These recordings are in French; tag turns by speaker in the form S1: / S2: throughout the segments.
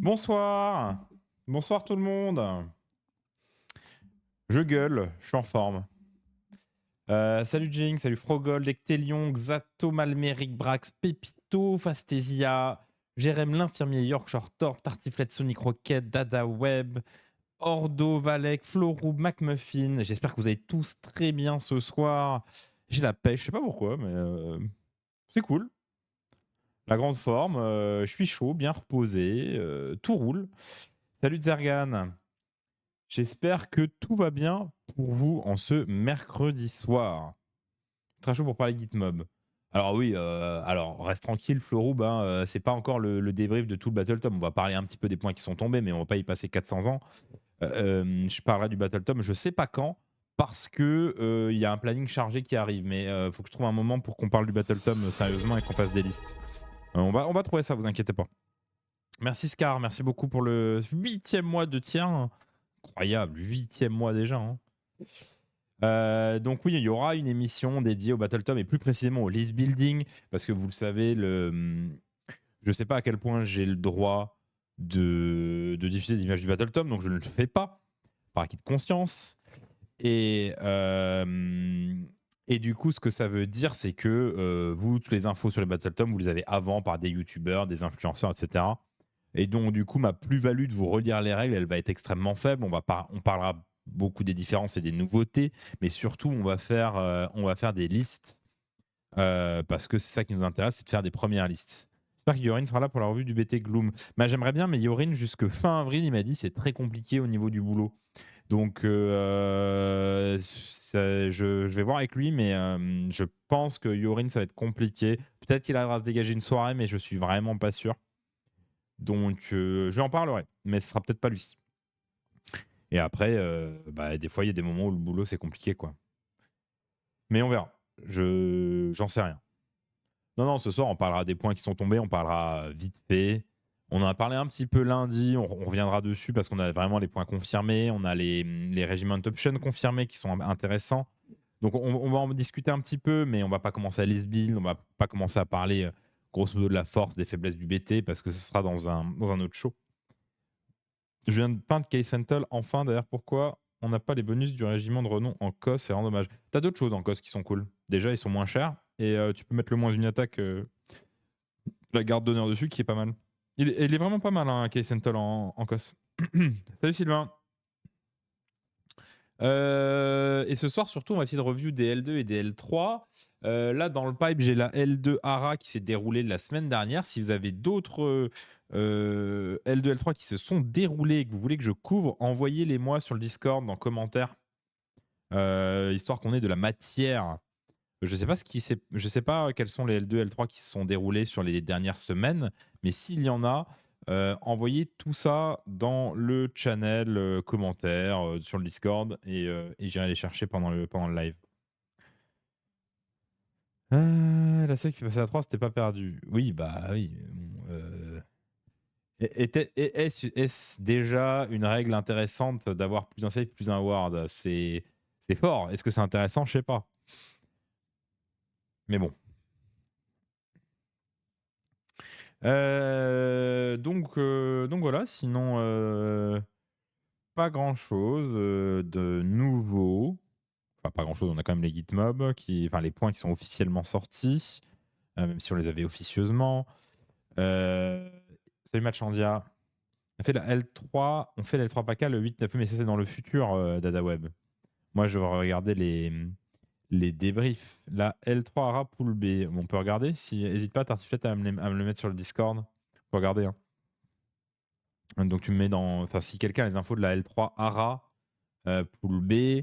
S1: Bonsoir. Bonsoir tout le monde. Je gueule, je suis en forme. Salut Jinx, salut Frogold, Ectelion, Xato, Malmeric, Brax, Pepito, Fastesia, Jérém l'infirmier, Yorkshire Torp, Tartiflette, Sonic Rocket, Dada Web, Ordo, Valek, Florou, McMuffin. J'espère que vous allez tous très bien ce soir. J'ai la pêche, je sais pas pourquoi, mais c'est cool. La grande forme, je suis chaud, bien reposé, tout roule. Salut Zergan. J'espère que tout va bien pour vous en ce mercredi soir. Très chaud pour parler Gitmob. Alors oui, alors reste tranquille Floroub, hein, c'est pas encore le débrief de tout le Battletome. On va parler un petit peu des points qui sont tombés, mais on va pas y passer 400 ans. Je parlerai du Battletome, je sais pas quand, parce que il y a un planning chargé qui arrive, mais faut que je trouve un moment pour qu'on parle du Battletome sérieusement et qu'on fasse des listes. On va trouver ça, vous inquiétez pas. Merci Scar, merci beaucoup pour le 8e mois de tiers. Incroyable, 8e mois déjà. Hein. Donc oui, il y aura une émission dédiée au Battletome et plus précisément au list building, parce que vous le savez, je ne sais pas à quel point j'ai le droit de diffuser des images du Battletome, donc je ne le fais pas, par acquis de conscience. Et du coup, ce que ça veut dire, c'est que vous, toutes les infos sur les Battletome, vous les avez avant par des youtubeurs, des influenceurs, etc. Et donc, du coup, ma plus-value de vous relire les règles, elle va être extrêmement faible. On parlera beaucoup des différences et des nouveautés, mais surtout, on va faire des listes parce que c'est ça qui nous intéresse, c'est de faire des premières listes. J'espère que Yorin sera là pour la revue du BT Gloom. Bah, j'aimerais bien, mais Yorin, jusque fin avril, il m'a dit c'est très compliqué au niveau du boulot. Donc, je vais voir avec lui, mais je pense que Yorin, ça va être compliqué. Peut-être qu'il arrivera à se dégager une soirée, mais je suis vraiment pas sûr. Donc, je lui en parlerai, mais ce sera peut-être pas lui. Et après, des fois, il y a des moments où le boulot, c'est compliqué, quoi. Mais on verra. J'en sais rien. Non, ce soir, on parlera des points qui sont tombés, on parlera vite fait. On en a parlé un petit peu lundi, on reviendra dessus parce qu'on a vraiment les points confirmés, on a les regiment options confirmés qui sont intéressants. Donc, on va en discuter un petit peu, mais on va pas commencer à list build, on va pas commencer à parler grosso modo de la force, des faiblesses du BT parce que ce sera dans un autre show. Je viens de peindre Case Sentinel, enfin d'ailleurs pourquoi on n'a pas les bonus du régiment de renom en COS, c'est vraiment dommage. T'as d'autres choses en COS qui sont cool. Déjà ils sont moins chers et tu peux mettre le moins une attaque, la garde d'honneur dessus qui est pas mal. Il est vraiment pas mal hein, Case Sentinel en COS. Salut Sylvain. Et ce soir surtout on va essayer de review des L2 et des L3. Là dans le pipe j'ai la L2 Ara qui s'est déroulée la semaine dernière. Si vous avez d'autres L2, L3 qui se sont déroulés et que vous voulez que je couvre, envoyez-les moi sur le Discord en commentaire, histoire qu'on ait de la matière. Je sais pas quels sont les L2, L3 qui se sont déroulés sur les dernières semaines, mais s'il y en a, envoyez tout ça dans le channel commentaire sur le Discord et j'irai les chercher pendant le live. La sec qui passait à 3, c'était pas perdu. Oui, bah oui. Est-ce déjà une règle intéressante d'avoir plus un save, plus un ward? C'est fort. Est-ce que c'est intéressant? Je sais pas. Mais bon. Donc voilà, sinon, pas grand-chose de nouveau. Enfin, pas grand-chose, on a quand même les gitmobs, enfin les points qui sont officiellement sortis, même si on les avait officieusement. Salut Matchandia. On fait la L3, on fait la L3 PACA le 8 9 mais ça c'est dans le futur, DadaWeb. Moi je vais regarder les débriefs. La L3 ARA Pool B, on peut regarder. N'hésite pas, Tartiflette, à me le mettre sur le Discord. On peut regarder. Hein. Donc tu me mets dans. Enfin, si quelqu'un a les infos de la L3 ARA Pool B,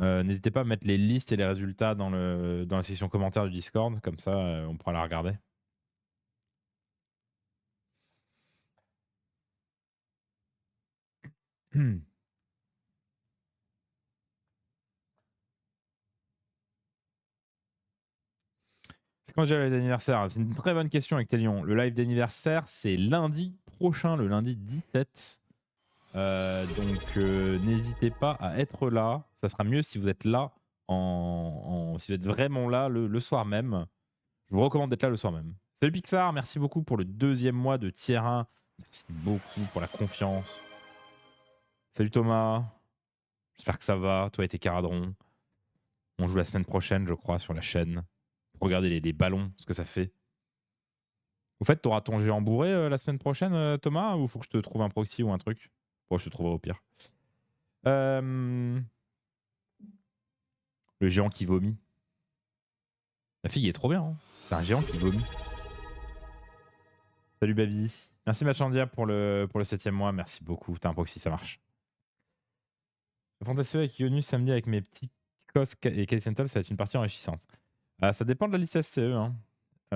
S1: n'hésitez pas à mettre les listes et les résultats dans la section commentaire du Discord. Comme ça, on pourra la regarder. C'est quand déjà le live d'anniversaire? C'est une très bonne question avec Télion. Le live d'anniversaire, c'est lundi prochain, le lundi 17. Donc n'hésitez pas à être là. Ça sera mieux si vous êtes là, si vous êtes vraiment là le soir même. Je vous recommande d'être là le soir même. Salut Pixar, merci beaucoup pour le 2e mois de tier 1 Merci beaucoup pour la confiance. Salut Thomas. J'espère que ça va, toi et tes caradrons. On joue la semaine prochaine, je crois, sur la chaîne. Pour regarder les ballons, ce que ça fait. Au fait, t'auras ton géant bourré la semaine prochaine, Thomas, ou faut que je te trouve un proxy ou un truc? Bon, je te trouverai au pire. Le géant qui vomit. La fille est trop bien, hein. C'est un géant qui vomit. Salut Baby. Merci Machandia pour le 7e mois, merci beaucoup. T'as un proxy, ça marche. Fantasy avec Yonus samedi avec mes petits Cos et Kalicental, ça va être une partie enrichissante. Ça dépend de la liste SCE. Hein.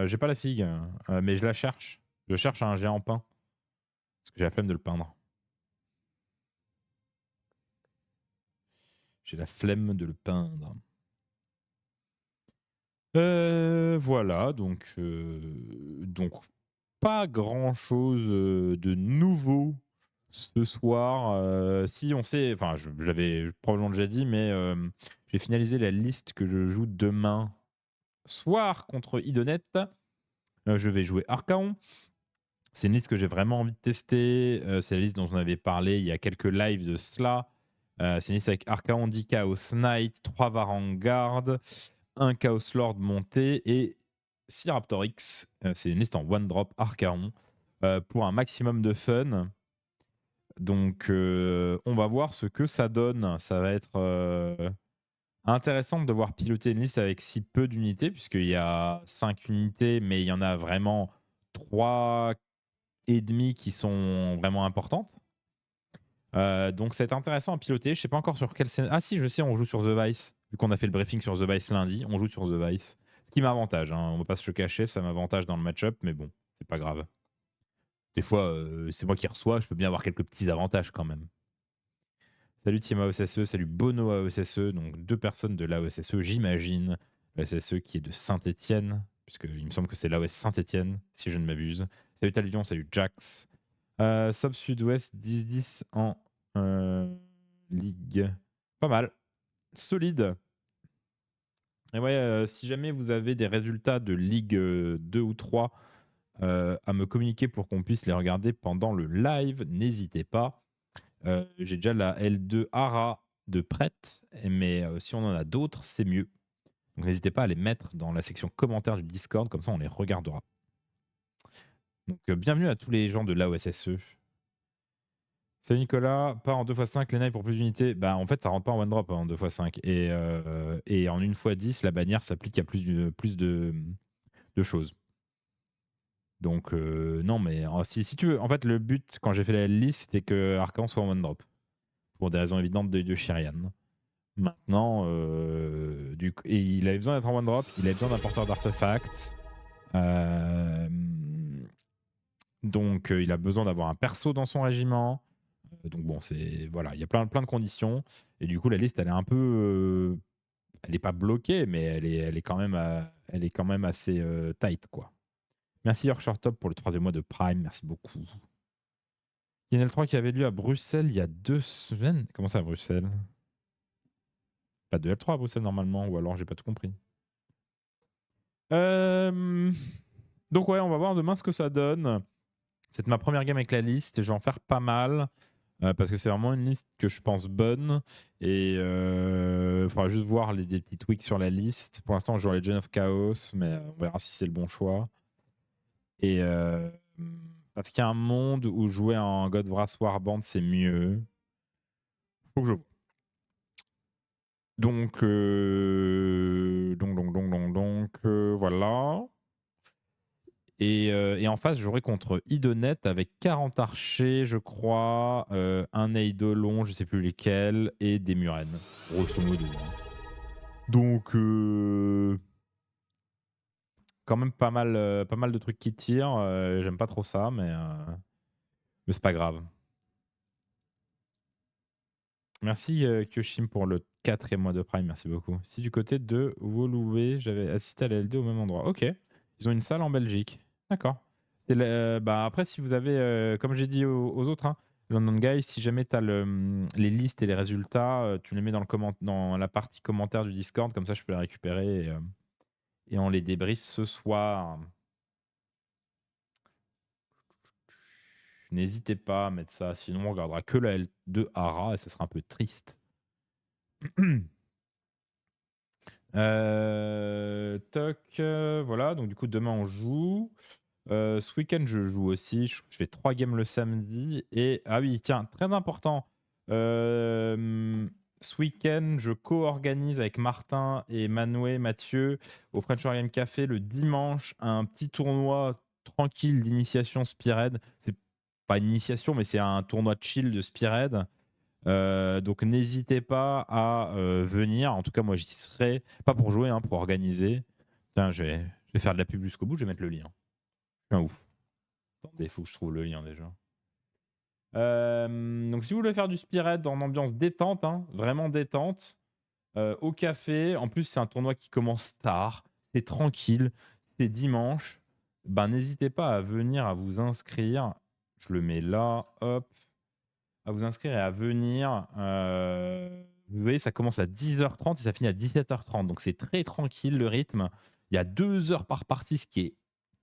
S1: J'ai pas la figue, mais je la cherche. Je cherche un géant peint. Parce que j'ai la flemme de le peindre. J'ai la flemme de le peindre. Voilà, donc pas grand chose de nouveau ce soir. Si on sait, enfin je l'avais probablement déjà dit, mais j'ai finalisé la liste que je joue demain soir contre Idonet. Je vais jouer Archaon. C'est une liste que j'ai vraiment envie de tester. C'est la liste dont on avait parlé il y a quelques lives de cela. C'est une liste avec Archaon, 10 Chaos Knight, 3 Varangard, un Chaos Lord monté et 6 Raptor X. C'est une liste en one drop Archaon pour un maximum de fun. Donc on va voir ce que ça donne. Ça va être intéressant de devoir piloter une liste avec si peu d'unités, puisqu'il y a 5 unités, mais il y en a vraiment 3 et demi qui sont vraiment importantes. Donc c'est intéressant à piloter. Je sais pas encore sur quelle scène. Ah si, je sais, on joue sur The Vice. Vu qu'on a fait le briefing sur The Vice lundi, on joue sur The Vice. Ce qui m'avantage, hein. On va pas se le cacher, ça m'avantage dans le match-up, mais bon, c'est pas grave. Des fois, c'est moi qui reçois, je peux bien avoir quelques petits avantages quand même. Salut Team AOSSE, salut Bono AOSSE, donc 2 personnes de l'AOSSE, j'imagine. L'AOSSE qui est de Saint-Etienne, puisqu'il me semble que c'est l'AOS Saint-Etienne, si je ne m'abuse. Salut Talion, salut Jax. Sub Sud-Ouest 10-10 en Ligue. Pas mal. Solide. Et ouais, si jamais vous avez des résultats de Ligue 2 ou 3 à me communiquer pour qu'on puisse les regarder pendant le live, n'hésitez pas. J'ai déjà la L2 ARA de prête, mais si on en a d'autres, c'est mieux. Donc n'hésitez pas à les mettre dans la section commentaires du Discord, comme ça on les regardera. Donc bienvenue à tous les gens de l'AOSSE. Salut Nicolas, pas en 2x5 les knights pour plus d'unités. Bah en fait ça rentre pas en one drop en 2x5. Et en 1x10, la bannière s'applique à plus de choses. Donc non mais si tu veux, en fait le but quand j'ai fait la liste c'était que Arcan soit en one drop. Pour des raisons évidentes de Shirian. Maintenant, et il avait besoin d'être en one drop, il avait besoin d'un porteur d'artefacts. Donc il a besoin d'avoir un perso dans son régiment. Donc bon, voilà, il y a plein de conditions. Et du coup, la liste, elle est un peu, elle n'est pas bloquée, mais elle est quand même assez tight, quoi. Merci Yorkshire Top pour le 3e mois de Prime, merci beaucoup. Il y en a le 3 qui avait lieu à Bruxelles il y a 2 semaines. Comment ça à Bruxelles? Pas de L3 à Bruxelles normalement, ou alors j'ai pas tout compris. Donc ouais, on va voir demain ce que ça donne. C'est ma première game avec la liste et je vais en faire pas mal. Parce que c'est vraiment une liste que je pense bonne. Et il faudra juste voir des petits tweaks sur la liste. Pour l'instant, je joue les Legend of Chaos, mais on verra si c'est le bon choix. Et parce qu'il y a un monde où jouer en Godvras Warband, c'est mieux. Faut que je vois. Donc, voilà. Et en face, j'aurai contre Idonet avec 40 archers, je crois, un Eidolon, je sais plus lesquels, et des Murennes, grosso modo. Donc, quand même pas mal de trucs qui tirent. J'aime pas trop ça, mais c'est pas grave. Merci Kyoshim pour le 4e mois de Prime, merci beaucoup. Si du côté de Woluwe, j'avais assisté à la L2 au même endroit. Ok, ils ont une salle en Belgique. D'accord. Après, si vous avez, comme j'ai dit aux autres, hein, London Guys, si jamais tu as les listes et les résultats, tu les mets dans la partie commentaire du Discord, comme ça je peux les récupérer et on les débrief ce soir. n'hésitez pas à mettre ça, sinon on regardera que la L2 Ara et ce sera un peu triste. Toc, voilà, donc du coup demain on joue. Ce week-end je joue aussi, je fais 3 games le samedi et ah oui tiens, très important, ce week-end je co-organise avec Martin et Mathieu au French Organ Café le dimanche un petit tournoi tranquille d'initiation Spearhead. C'est pas une initiation mais c'est un tournoi chill de Spearhead. Donc n'hésitez pas à venir. En tout cas, moi j'y serai. Pas pour jouer, hein, pour organiser. Putain, je vais faire de la pub jusqu'au bout, je vais mettre le lien. Je suis un ouf. Attendez, il faut que je trouve le lien déjà. Donc si vous voulez faire du Spearhead en ambiance détente, hein, vraiment détente, au café, en plus c'est un tournoi qui commence tard, c'est tranquille, c'est dimanche, ben n'hésitez pas à venir, à vous inscrire. Je le mets là, hop. À vous inscrire et à venir. Vous voyez, ça commence à 10h30 et ça finit à 17h30. Donc c'est très tranquille le rythme. Il y a 2 heures par partie, ce qui est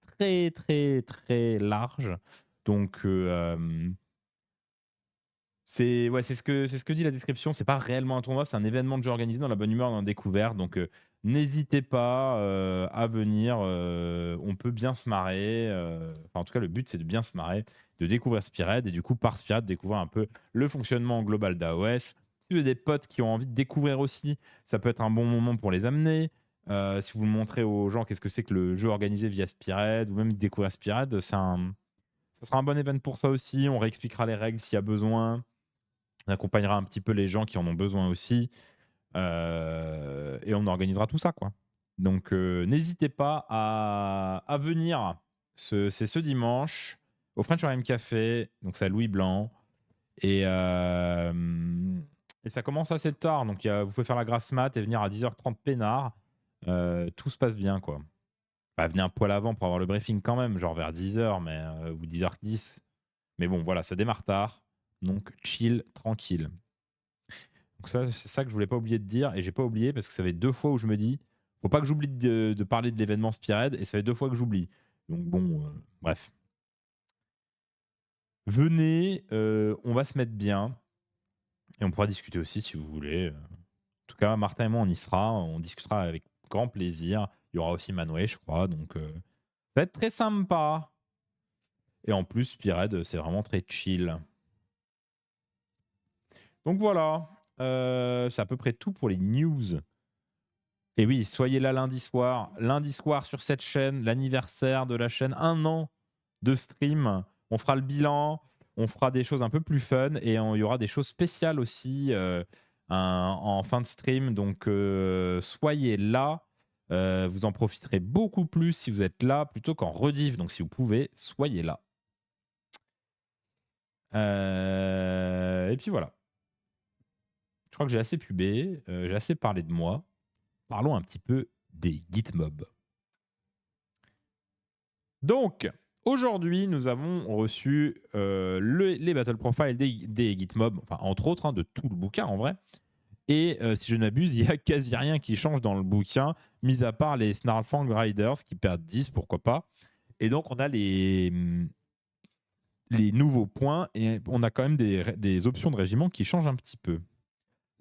S1: très très très large. Donc c'est ouais, c'est ce que dit la description. C'est pas réellement un tournoi, c'est un événement de jeu organisé dans la bonne humeur et dans la découverte. Donc n'hésitez pas à venir. On peut bien se marrer. Enfin, en tout cas, le but c'est de bien se marrer, de découvrir Spearhead et du coup par Spearhead découvrir un peu le fonctionnement global d'AOS. Si vous avez des potes qui ont envie de découvrir aussi, ça peut être un bon moment pour les amener. Si vous montrez aux gens qu'est-ce que c'est que le jeu organisé via Spearhead ou même découvrir Spearhead, ça sera un bon événement pour ça aussi. On réexpliquera les règles s'il y a besoin. On accompagnera un petit peu les gens qui en ont besoin aussi. Et on organisera tout ça, quoi. Donc, n'hésitez pas à venir. C'est ce dimanche au French RM Café. Donc, c'est à Louis Blanc. Et ça commence assez tard. Donc, vous pouvez faire la grasse mat et venir à 10h30 peinard. Tout se passe bien, quoi. Bah, venez un poil avant pour avoir le briefing quand même, genre vers 10h, mais, ou 10h10. Mais bon, voilà, ça démarre tard. Donc, chill, tranquille. Donc ça, c'est ça que je voulais pas oublier de dire. Et j'ai pas oublié parce que ça fait 2 fois où je me dis, faut pas que j'oublie de parler de l'événement Spearhead. Et ça fait 2 fois que j'oublie. Donc bon, bref. Venez, on va se mettre bien. Et on pourra discuter aussi si vous voulez. En tout cas, Martin et moi, on y sera. On discutera avec grand plaisir. Il y aura aussi Manway, je crois. Donc ça va être très sympa. Et en plus, Spearhead, c'est vraiment très chill. Donc voilà. C'est à peu près tout pour les news. Et oui, soyez là lundi soir. Lundi soir sur cette chaîne, l'anniversaire de la chaîne, 1 an de stream. On fera le bilan, on fera des choses un peu plus fun et il y aura des choses spéciales aussi en fin de stream. Donc soyez là. Vous en profiterez beaucoup plus si vous êtes là plutôt qu'en rediff. Donc si vous pouvez, soyez là. Et puis voilà. Je crois que j'ai assez pubé, j'ai assez parlé de moi. Parlons un petit peu des Gitmob. Donc, aujourd'hui, nous avons reçu les Battle Profiles des Gitmob, enfin, entre autres, hein, de tout le bouquin en vrai. Et si je ne m'abuse, il n'y a quasi rien qui change dans le bouquin, mis à part les Snarlfang Riders qui perdent 10, pourquoi pas. Et donc, on a les nouveaux points et on a quand même des options de régiment qui changent un petit peu.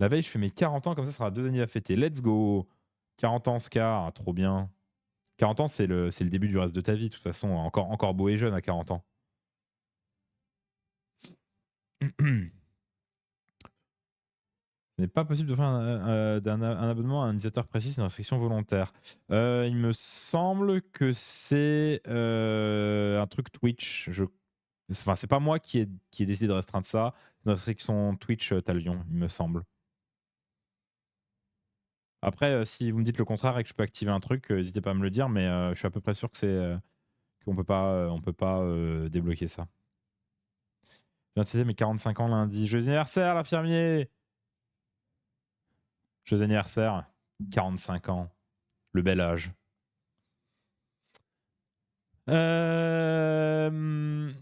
S1: La veille, je fais mes 40 ans, comme ça sera 2 années à fêter. Let's go! 40 ans, Scar, trop bien. 40 ans, c'est le début du reste de ta vie, de toute façon. Encore beau et jeune à 40 ans. Ce n'est pas possible de faire un abonnement à un utilisateur précis, c'est une restriction volontaire. Il me semble que c'est un truc Twitch. Enfin, c'est pas moi qui ai décidé de restreindre ça. C'est une restriction Twitch Talion, il me semble. Après, si vous me dites le contraire et que je peux activer un truc, n'hésitez pas à me le dire, mais je suis à peu près sûr que c'est qu'on peut pas, débloquer ça. Je viens de fêter mes 45 ans lundi. Joyeux anniversaire, l'infirmier! Joyeux anniversaire, 45 ans. Le bel âge.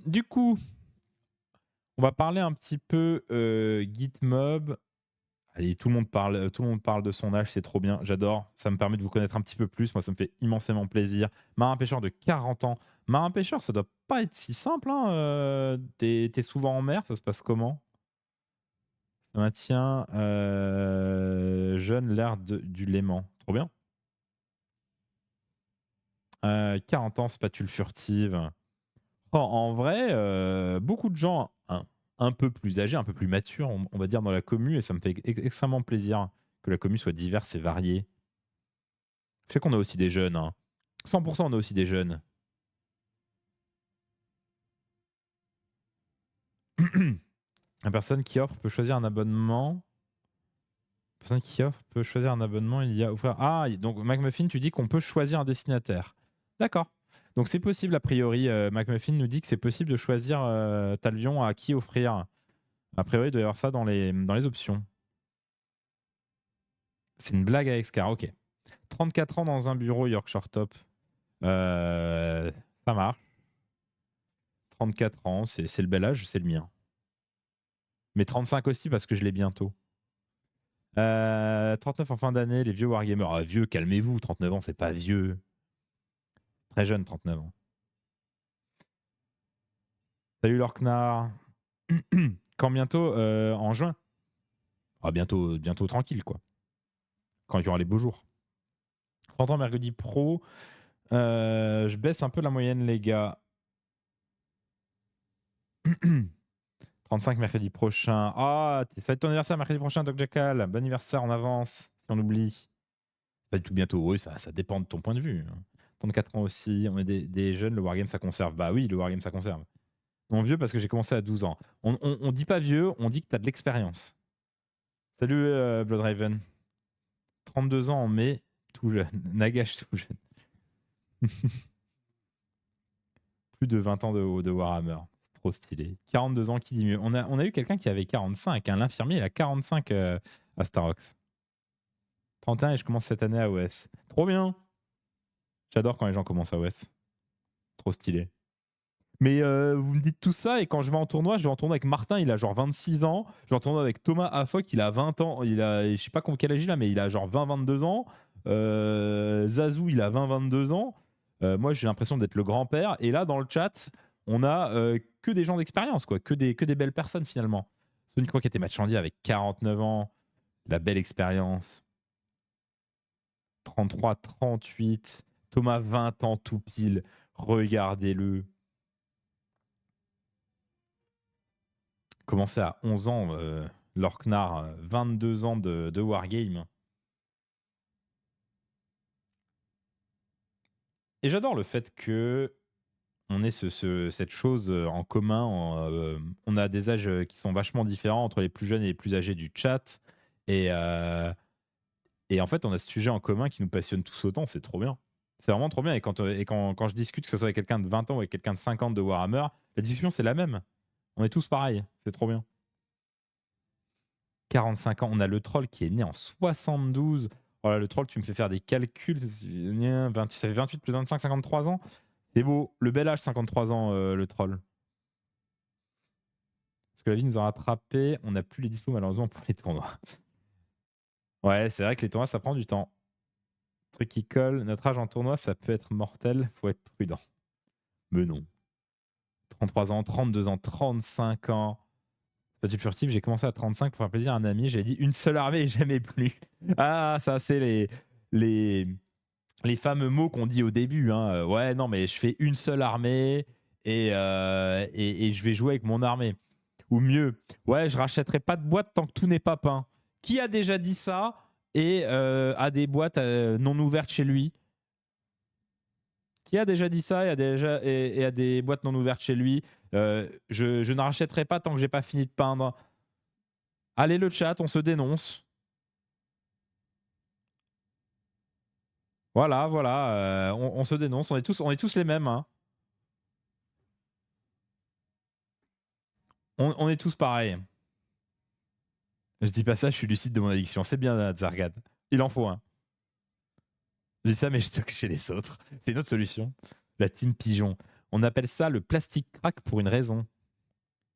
S1: Du coup, on va parler un petit peu Gitmob. Allez, tout le monde parle de son âge, c'est trop bien, j'adore. Ça me permet de vous connaître un petit peu plus. Moi, ça me fait immensément plaisir. Marin Pêcheur de 40 ans, Marin pêcheur, ça doit pas être si simple. Hein. T'es souvent en mer, ça se passe comment? Ça maintient jeune l'air du Léman. Trop bien. 40 ans, spatule furtive. Oh, en vrai, beaucoup de gens un peu plus âgés, un peu plus matures, on va dire, dans la commu, et ça me fait extrêmement plaisir que la commu soit diverse et variée. Je sais qu'on a aussi des jeunes. Hein. 100% on a aussi des jeunes. La personne qui offre peut choisir un abonnement. La personne qui offre peut choisir un abonnement. Il y a offrir. Ah, donc McMuffin, tu dis qu'on peut choisir un destinataire. D'accord. Donc c'est possible, a priori. McMuffin nous dit que c'est possible de choisir Talvion à qui offrir. A priori, il doit y avoir ça dans les options. C'est une blague avec Scar, ok. 34 ans dans un bureau Yorkshire Top. Ça marche. 34 ans, c'est le bel âge, c'est le mien. Mais 35 aussi parce que je l'ai bientôt. 39 en fin d'année, les vieux wargamers. Ah, vieux, calmez-vous, 39 ans, c'est pas vieux. Très jeune, 39 ans. Salut Lorknar. Quand bientôt en juin. Ah, bientôt tranquille, quoi. Quand il y aura les beaux jours. 30 ans, mercredi pro. Je baisse un peu la moyenne, les gars. 35 mercredi prochain. Ah, ça va être ton anniversaire mercredi prochain, Doc Jackal. Bon anniversaire en avance, si on oublie. Pas du tout bientôt. Oui, ça dépend de ton point de vue. 34 ans aussi. On est des jeunes. Le Wargame, ça conserve. Bah oui, le Wargame, ça conserve. Non vieux parce que j'ai commencé à 12 ans. On dit pas vieux, on dit que tu as de l'expérience. Salut Bloodraven. 32 ans en mai, tout jeune. Nagash, tout jeune. Plus de 20 ans de Warhammer. C'est trop stylé. 42 ans, qui dit mieux. On a eu quelqu'un qui avait 45. Hein. L'infirmier, il a 45 à Starox. 31 et je commence cette année à OS. Trop bien. J'adore quand les gens commencent à OS. Trop stylé. Mais vous me dites tout ça et quand je vais en tournoi avec Martin, il a genre 26 ans. Je vais en tournoi avec Thomas Afok, il a 20 ans. Je sais pas quel âge il a, mais il a genre 20-22 ans. Zazou, il a 20-22 ans. Moi, j'ai l'impression d'être le grand-père. Et là, dans le chat, on a que des gens d'expérience, quoi. Que des belles personnes, finalement. Sonic Rocket et Matchandier avec 49 ans. La belle expérience. 33, 38. Thomas, 20 ans, tout pile. Regardez-le. Commencé à 11 ans, Lorknar, 22 ans de Wargame. Et j'adore le fait que on ait cette chose en commun. On a des âges qui sont vachement différents entre les plus jeunes et les plus âgés du chat. Et en fait, on a ce sujet en commun qui nous passionne tous autant. C'est trop bien. C'est vraiment trop bien. Et quand je discute, que ce soit avec quelqu'un de 20 ans ou avec quelqu'un de 50 de Warhammer, la discussion, c'est la même. On est tous pareils. C'est trop bien. 45 ans. On a le troll qui est né en 72. Voilà, le troll, tu me fais faire des calculs. Ça fait 28 plus 25, 53 ans. C'est beau. Le bel âge, 53 ans, le troll. Parce que la vie nous a rattrapé. On n'a plus les dispos, malheureusement, pour les tournois. Ouais, c'est vrai que les tournois, ça prend du temps. Truc qui colle. Notre âge en tournoi, ça peut être mortel. Faut être prudent. Mais non. 33 ans, 32 ans, 35 ans. Petite furtive, j'ai commencé à 35 pour faire plaisir à un ami. J'ai dit une seule armée et jamais plus. Ah, ça, c'est les fameux mots qu'on dit au début. Hein. Ouais, non, mais je fais une seule armée et je vais jouer avec mon armée. Ou mieux, ouais, je rachèterai pas de boîte tant que tout n'est pas peint. Qui a déjà dit ça et a des boîtes non ouvertes chez lui? Qui a déjà dit ça et a des boîtes non ouvertes chez lui? Je ne rachèterai pas tant que j'ai pas fini de peindre. Allez, le chat, on se dénonce. Voilà, on se dénonce. On est tous les mêmes. Hein. On est tous pareils. Je dis pas ça, je suis lucide de mon addiction. C'est bien, Zargad. Il en faut un. Je dis ça, mais je stocke chez les autres. C'est une autre solution. La team pigeon. On appelle ça le plastique crack pour une raison.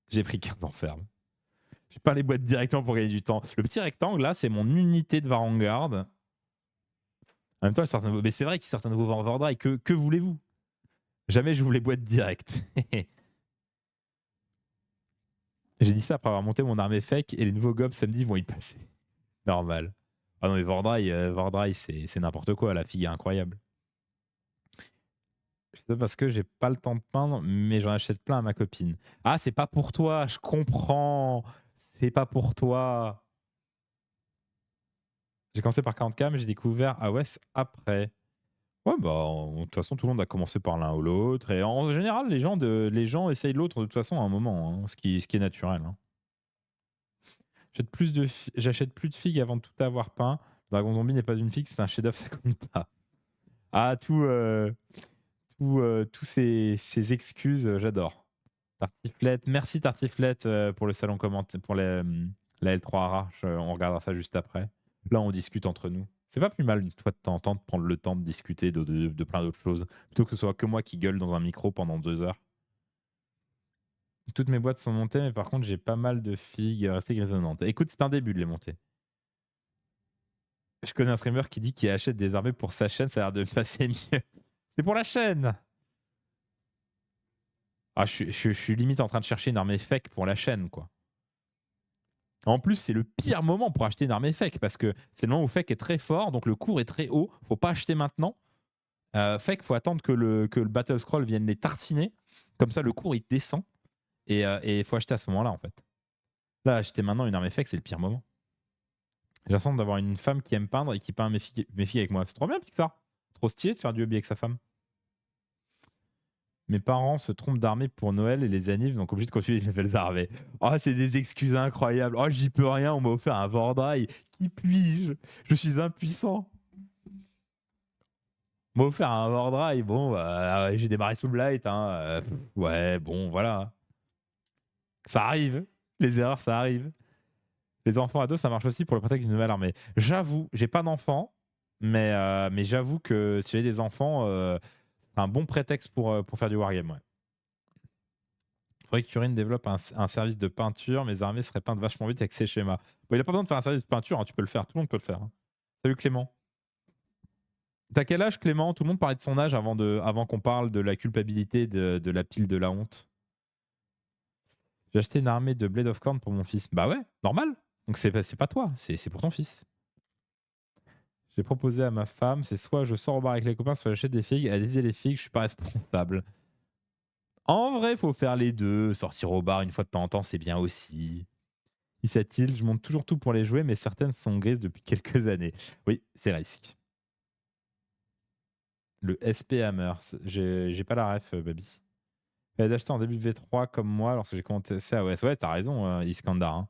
S1: J'ai pris carte d'enferme. Je peins les boîtes directement pour gagner du temps. Le petit rectangle, là, c'est mon unité de Varangard. En même temps, mais c'est vrai qu'il sort un nouveau Vanguard. Que voulez-vous? Jamais j'ouvre les boîtes directes. J'ai dit ça après avoir monté mon armée fake et les nouveaux gobs samedi vont y passer. Normal. Ah non, mais Vordry c'est n'importe quoi. La fille est incroyable. Je sais pas parce que j'ai pas le temps de peindre, mais j'en achète plein à ma copine. Ah, c'est pas pour toi, je comprends. C'est pas pour toi. J'ai commencé par 40K, mais j'ai découvert AOS après. Ouais, bah, de toute façon, tout le monde a commencé par l'un ou l'autre. Et en général, les gens essayent l'autre de toute façon à un moment, hein, ce qui est naturel. Hein. J'achète plus de figues avant de tout avoir peint. Dragon Zombie n'est pas une figue, c'est un chef-d'œuvre, ça compte pas. Ah, tous ces excuses, j'adore. Tartiflette, merci Tartiflette pour le salon commenté, pour la L3 Ara. On regardera ça juste après. Là, on discute entre nous. C'est pas plus mal une fois de temps en temps de prendre le temps de discuter de plein d'autres choses, plutôt que ce soit que moi qui gueule dans un micro pendant 2 heures. Toutes mes boîtes sont montées, mais par contre, j'ai pas mal de figues restées grisonnantes. Écoute, c'est un début de les monter. Je connais un streamer qui dit qu'il achète des armées pour sa chaîne, ça a l'air de passer mieux. C'est pour la chaîne. Ah, je suis limite en train de chercher une armée fake pour la chaîne, quoi. En plus, c'est le pire moment pour acheter une armée fake parce que c'est le moment où fake est très fort, donc le cours est très haut. Faut pas acheter maintenant. Fake, faut attendre que le Battle Scroll vienne les tartiner. Comme ça, le cours il descend et il faut acheter à ce moment-là en fait. Là, acheter maintenant une armée fake, c'est le pire moment. J'ai l'impression d'avoir une femme qui aime peindre et qui peint mes filles avec moi. C'est trop bien, Pixar. Trop stylé de faire du hobby avec sa femme. Mes parents se trompent d'armée pour Noël et les annives, donc obligés de continuer les nouvelles armées. Oh, c'est des excuses incroyables. Oh, j'y peux rien, on m'a offert un Vordry. Qui puis-je? Je suis impuissant. On m'a offert un Vordry. Bon, j'ai démarré sous le light. Hein. Ouais, bon, voilà. Ça arrive. Les erreurs, ça arrive. Les enfants ados, ça marche aussi pour le prétexte d'une nouvelle armée. J'avoue, j'ai pas d'enfants, mais j'avoue que si j'ai des enfants, c'est un bon prétexte pour faire du wargame. Ouais. Faudrait que Turin développe un service de peinture. Mes armées seraient peintes vachement vite avec ses schémas. Bon, il n'a pas besoin de faire un service de peinture, hein, tu peux le faire. Tout le monde peut le faire. Hein. Salut Clément. T'as quel âge Clément? Tout le monde parlait de son âge avant qu'on parle de la culpabilité de la pile de la honte. J'ai acheté une armée de Blade of Corn pour mon fils. Bah ouais, normal. Donc c'est pas toi, c'est pour ton fils. J'ai proposé à ma femme, c'est soit je sors au bar avec les copains, soit j'achète des figues. Elle disait les figues, je suis pas responsable. En vrai, faut faire les deux. Sortir au bar une fois de temps en temps, c'est bien aussi. Je monte toujours tout pour les jouer, mais certaines sont grises depuis quelques années. Oui, c'est le risque. Le SP Hammer, j'ai pas la ref, Baby. Elle a acheté en début de V3 comme moi lorsque j'ai commencé à OS. Ouais, t'as raison, Iskandar. Hein.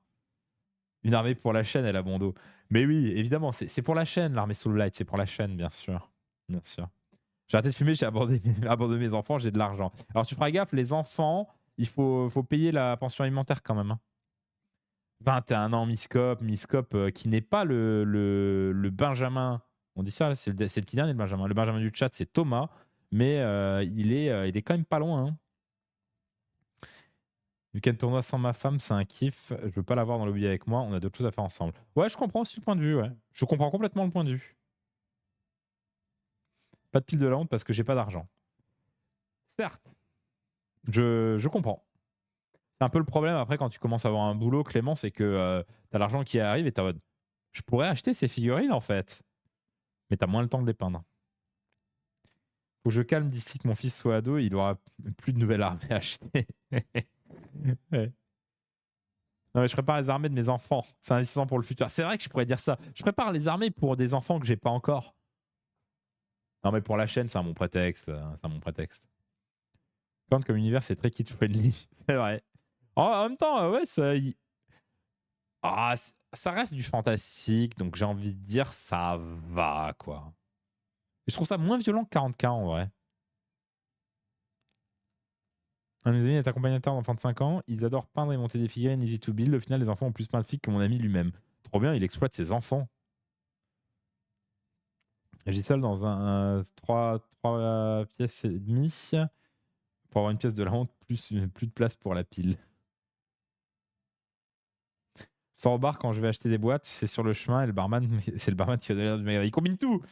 S1: Une armée pour la chaîne, elle a bon dos. Mais oui, évidemment, c'est pour la chaîne, l'armée Soul Light, c'est pour la chaîne, bien sûr. Bien sûr. J'ai arrêté de fumer, j'ai abandonné mes enfants, j'ai de l'argent. Alors tu feras gaffe, les enfants, il faut payer la pension alimentaire quand même. Hein. 21 ans, Miscope qui n'est pas le Benjamin. On dit ça, c'est le petit dernier de Benjamin. Le Benjamin du chat, c'est Thomas, mais il est quand même pas loin. Hein. Week-end tournoi sans ma femme, c'est un kiff. Je veux pas l'avoir dans le lobby avec moi, on a d'autres choses à faire ensemble. Ouais, je comprends aussi le point de vue, ouais. Je comprends complètement le point de vue. Pas de pile de la honte parce que j'ai pas d'argent. Certes, je comprends. C'est un peu le problème après quand tu commences à avoir un boulot, Clément, c'est que t'as l'argent qui arrive et t'as je pourrais acheter ces figurines en fait. Mais t'as moins le temps de les peindre. Faut que je calme d'ici que mon fils soit ado, il aura plus de nouvelles armées à acheter. Ouais. Non mais je prépare les armées de mes enfants. C'est un investissement pour le futur. C'est vrai que je pourrais dire ça. Je prépare les armées pour des enfants que j'ai pas encore. Non mais pour la chaîne, c'est un bon prétexte. C'est un bon prétexte. Quand comme univers, c'est très kid friendly. C'est vrai. En même temps, ouais, ça reste du fantastique, donc j'ai envie de dire ça va quoi. Et je trouve ça moins violent que 40K en vrai. Un de mes amis est accompagnateur d'enfants de 5 ans. Ils adorent peindre et monter des figurines easy to build. Au final, les enfants ont plus plein de figues que mon ami lui-même. Trop bien, il exploite ses enfants. J'y seul dans un 3 pièces et demie pour avoir une pièce de la honte, plus de place pour la pile. Sors au bar quand je vais acheter des boîtes, c'est sur le chemin et c'est le barman qui va donner du magasin. Il combine tout.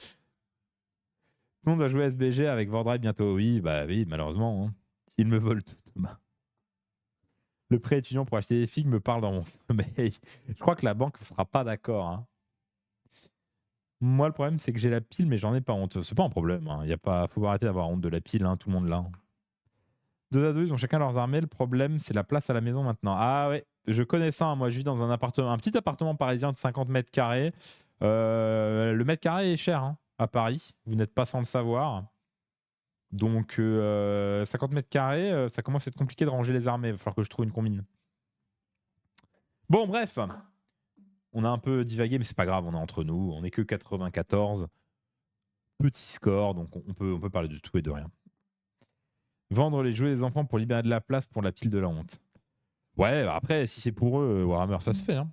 S1: le monde va jouer SBG avec Vordrive bientôt. Oui, bah oui, malheureusement. Hein. Ils me volent tout, Thomas. Le prêt étudiant pour acheter des figues me parle dans mon sommeil. Je crois que la banque ne sera pas d'accord. Hein. Moi, le problème, c'est que j'ai la pile, mais j'en ai pas honte. C'est pas un problème. Hein. Y a pas... faut arrêter d'avoir honte de la pile. Hein. Tout le monde l'a. 2 ados, ils ont chacun leurs armées. Le problème, c'est la place à la maison maintenant. Ah ouais, je connais ça. Hein. Moi, je vis dans un petit appartement parisien de 50 mètres carrés. Le mètre carré est cher hein, à Paris. Vous n'êtes pas sans le savoir. Donc, 50 mètres carrés, ça commence à être compliqué de ranger les armées. Il va falloir que je trouve une combine. Bon, bref. On a un peu divagué, mais c'est pas grave. On est entre nous. On n'est que 94. Petit score, donc on peut parler de tout et de rien. Vendre les jouets des enfants pour libérer de la place pour la pile de la honte. Ouais, après, si c'est pour eux, Warhammer, ça se fait. Hein.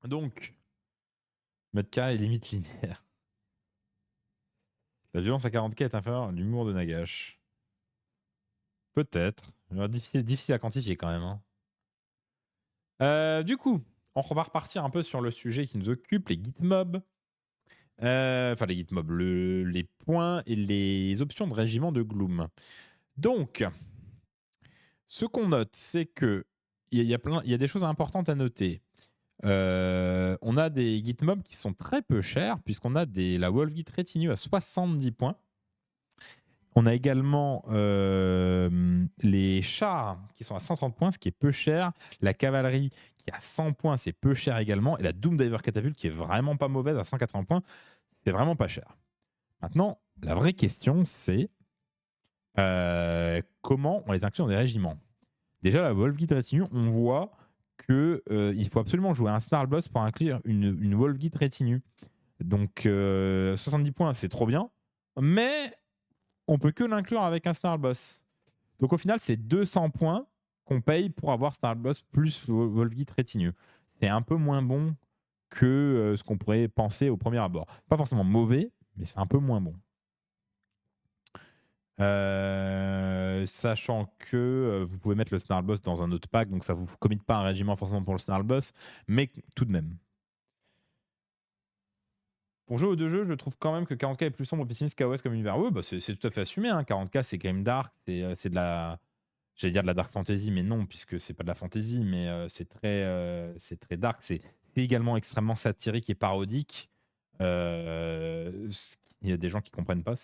S1: Donc, mètre carré et limite linéaire. La violence à 40K est inférieure à l'humour de Nagash. Peut-être. Difficile à quantifier quand même. Hein. Du coup, on va repartir un peu sur le sujet qui nous occupe, les gitmobs. Enfin, les gitmobs, les points et les options de régiment de Gloom. Donc, ce qu'on note, c'est que il y a des choses importantes à noter. On a des gitmobs qui sont très peu chers, puisqu'on a la Wolfgit Retinue à 70 points. On a également les chars qui sont à 130 points, ce qui est peu cher. La cavalerie qui est à 100 points, c'est peu cher également. Et la Doom Diver Catapulte qui est vraiment pas mauvaise à 180 points, c'est vraiment pas cher. Maintenant, la vraie question, c'est comment on les inclut dans des régiments. Déjà, la Wolfgit Retinue, on voit qu'il faut absolument jouer un Snarl Boss pour inclure une Wolfgit Retinue. Donc, 70 points, c'est trop bien. Mais on peut que l'inclure avec un Snarl Boss. Donc, au final, c'est 200 points qu'on paye pour avoir Snarl Boss plus Wolfgit Retinue. C'est un peu moins bon que ce qu'on pourrait penser au premier abord. Pas forcément mauvais, mais c'est un peu moins bon. Sachant que vous pouvez mettre le Snarl Boss dans un autre pack, donc ça vous commit pas un régiment forcément pour le Snarl Boss, mais tout de même. Pour jouer aux deux jeux, je trouve quand même que 40K est plus sombre et pessimiste qu'AOS comme univers. Oui, bah c'est tout à fait assumé. Hein. 40K, c'est quand même dark, c'est de la. J'allais dire de la dark fantasy, mais non, puisque c'est pas de la fantasy, mais c'est très dark. C'est également extrêmement satirique et parodique. Il y a des gens qui comprennent pas,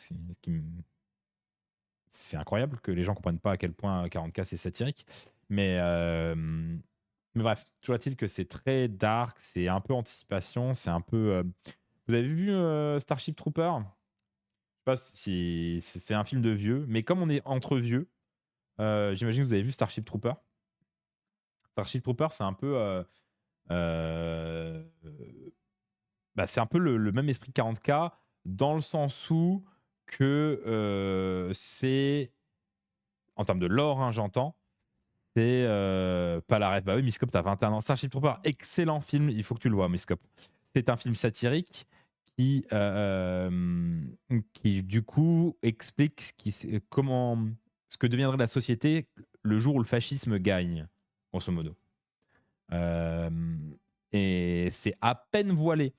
S1: c'est incroyable que les gens comprennent pas à quel point 40K c'est satirique. Mais bref, toujours est-il que c'est très dark, c'est un peu anticipation, c'est un peu. Vous avez vu Starship Trooper? Je sais pas si c'est un film de vieux, mais comme on est entre vieux, j'imagine que vous avez vu Starship Trooper. Starship Trooper, c'est un peu. C'est un peu le même esprit que 40K, dans le sens où que c'est. En termes de lore, hein, j'entends. C'est pas la rêve. Bah oui, Miscope, t'as 21 ans. Starship Trooper, excellent film. Il faut que tu le vois, Miscope. C'est un film satirique qui du coup, explique ce que deviendrait la société le jour où le fascisme gagne, grosso modo. Et c'est à peine voilé.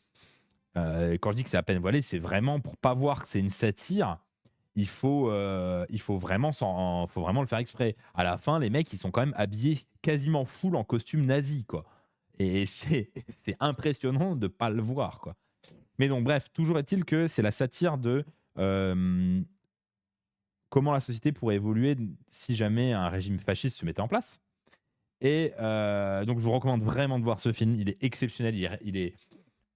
S1: Quand je dis que c'est à peine voilé, c'est vraiment pour pas voir que c'est une satire. Il faut vraiment le faire exprès. À la fin, les mecs, ils sont quand même habillés quasiment full en costume nazi, quoi. Et c'est impressionnant de pas le voir, quoi. Mais donc, bref, toujours est-il que c'est la satire de comment la société pourrait évoluer si jamais un régime fasciste se mettait en place. Et donc, je vous recommande vraiment de voir ce film. Il est exceptionnel.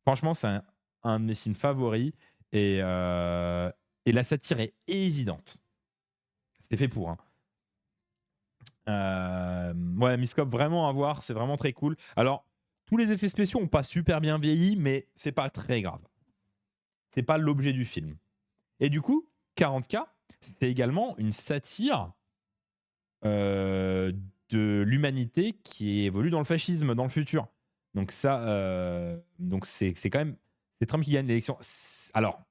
S1: Franchement, c'est un de mes films favoris. Et la satire est évidente. C'est fait pour. Hein. Ouais, Miscope, vraiment à voir. C'est vraiment très cool. Alors, tous les effets spéciaux n'ont pas super bien vieilli, mais c'est pas très grave. C'est pas l'objet du film. Et du coup, 40K, c'est également une satire de l'humanité qui évolue dans le fascisme dans le futur. Donc ça, donc c'est quand même, c'est Trump qui gagne l'élection. Alors,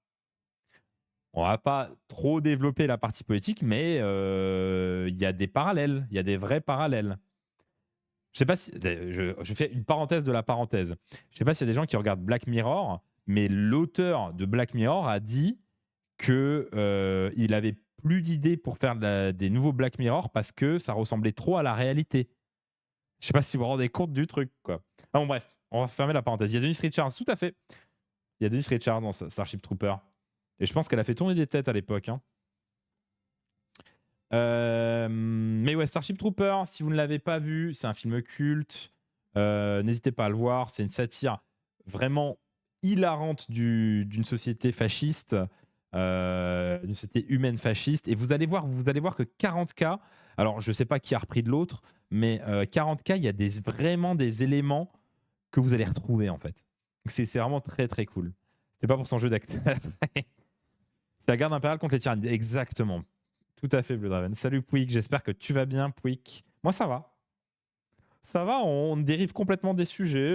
S1: on va pas trop développer la partie politique, mais il y a des parallèles, il y a des vrais parallèles. Je sais pas si je fais une parenthèse de la parenthèse. Je sais pas s'il y a des gens qui regardent Black Mirror, mais l'auteur de Black Mirror a dit que il avait plus d'idées pour faire des nouveaux Black Mirror parce que ça ressemblait trop à la réalité. Je sais pas si vous vous rendez compte du truc, quoi. Ah bon, bref, on va fermer la parenthèse. Il y a Denise Richards, tout à fait. Il y a Denise Richards dans Starship Trooper. Et je pense qu'elle a fait tourner des têtes à l'époque. Hein. Mais ouais, Starship Trooper, si vous ne l'avez pas vu, c'est un film culte. N'hésitez pas à le voir. C'est une satire vraiment hilarante d'une société fasciste, d'une société humaine fasciste. Et vous allez voir que 40K, alors je ne sais pas qui a repris de l'autre, mais 40K, il y a vraiment des éléments que vous allez retrouver en fait. C'est vraiment très très cool. C'était pas pour son jeu d'acteur. C'est la garde impériale contre les tyrannides. Exactement. Tout à fait, Blue Draven. Salut Pouic, j'espère que tu vas bien, Pouic. Moi, ça va. Ça va, on dérive complètement des sujets.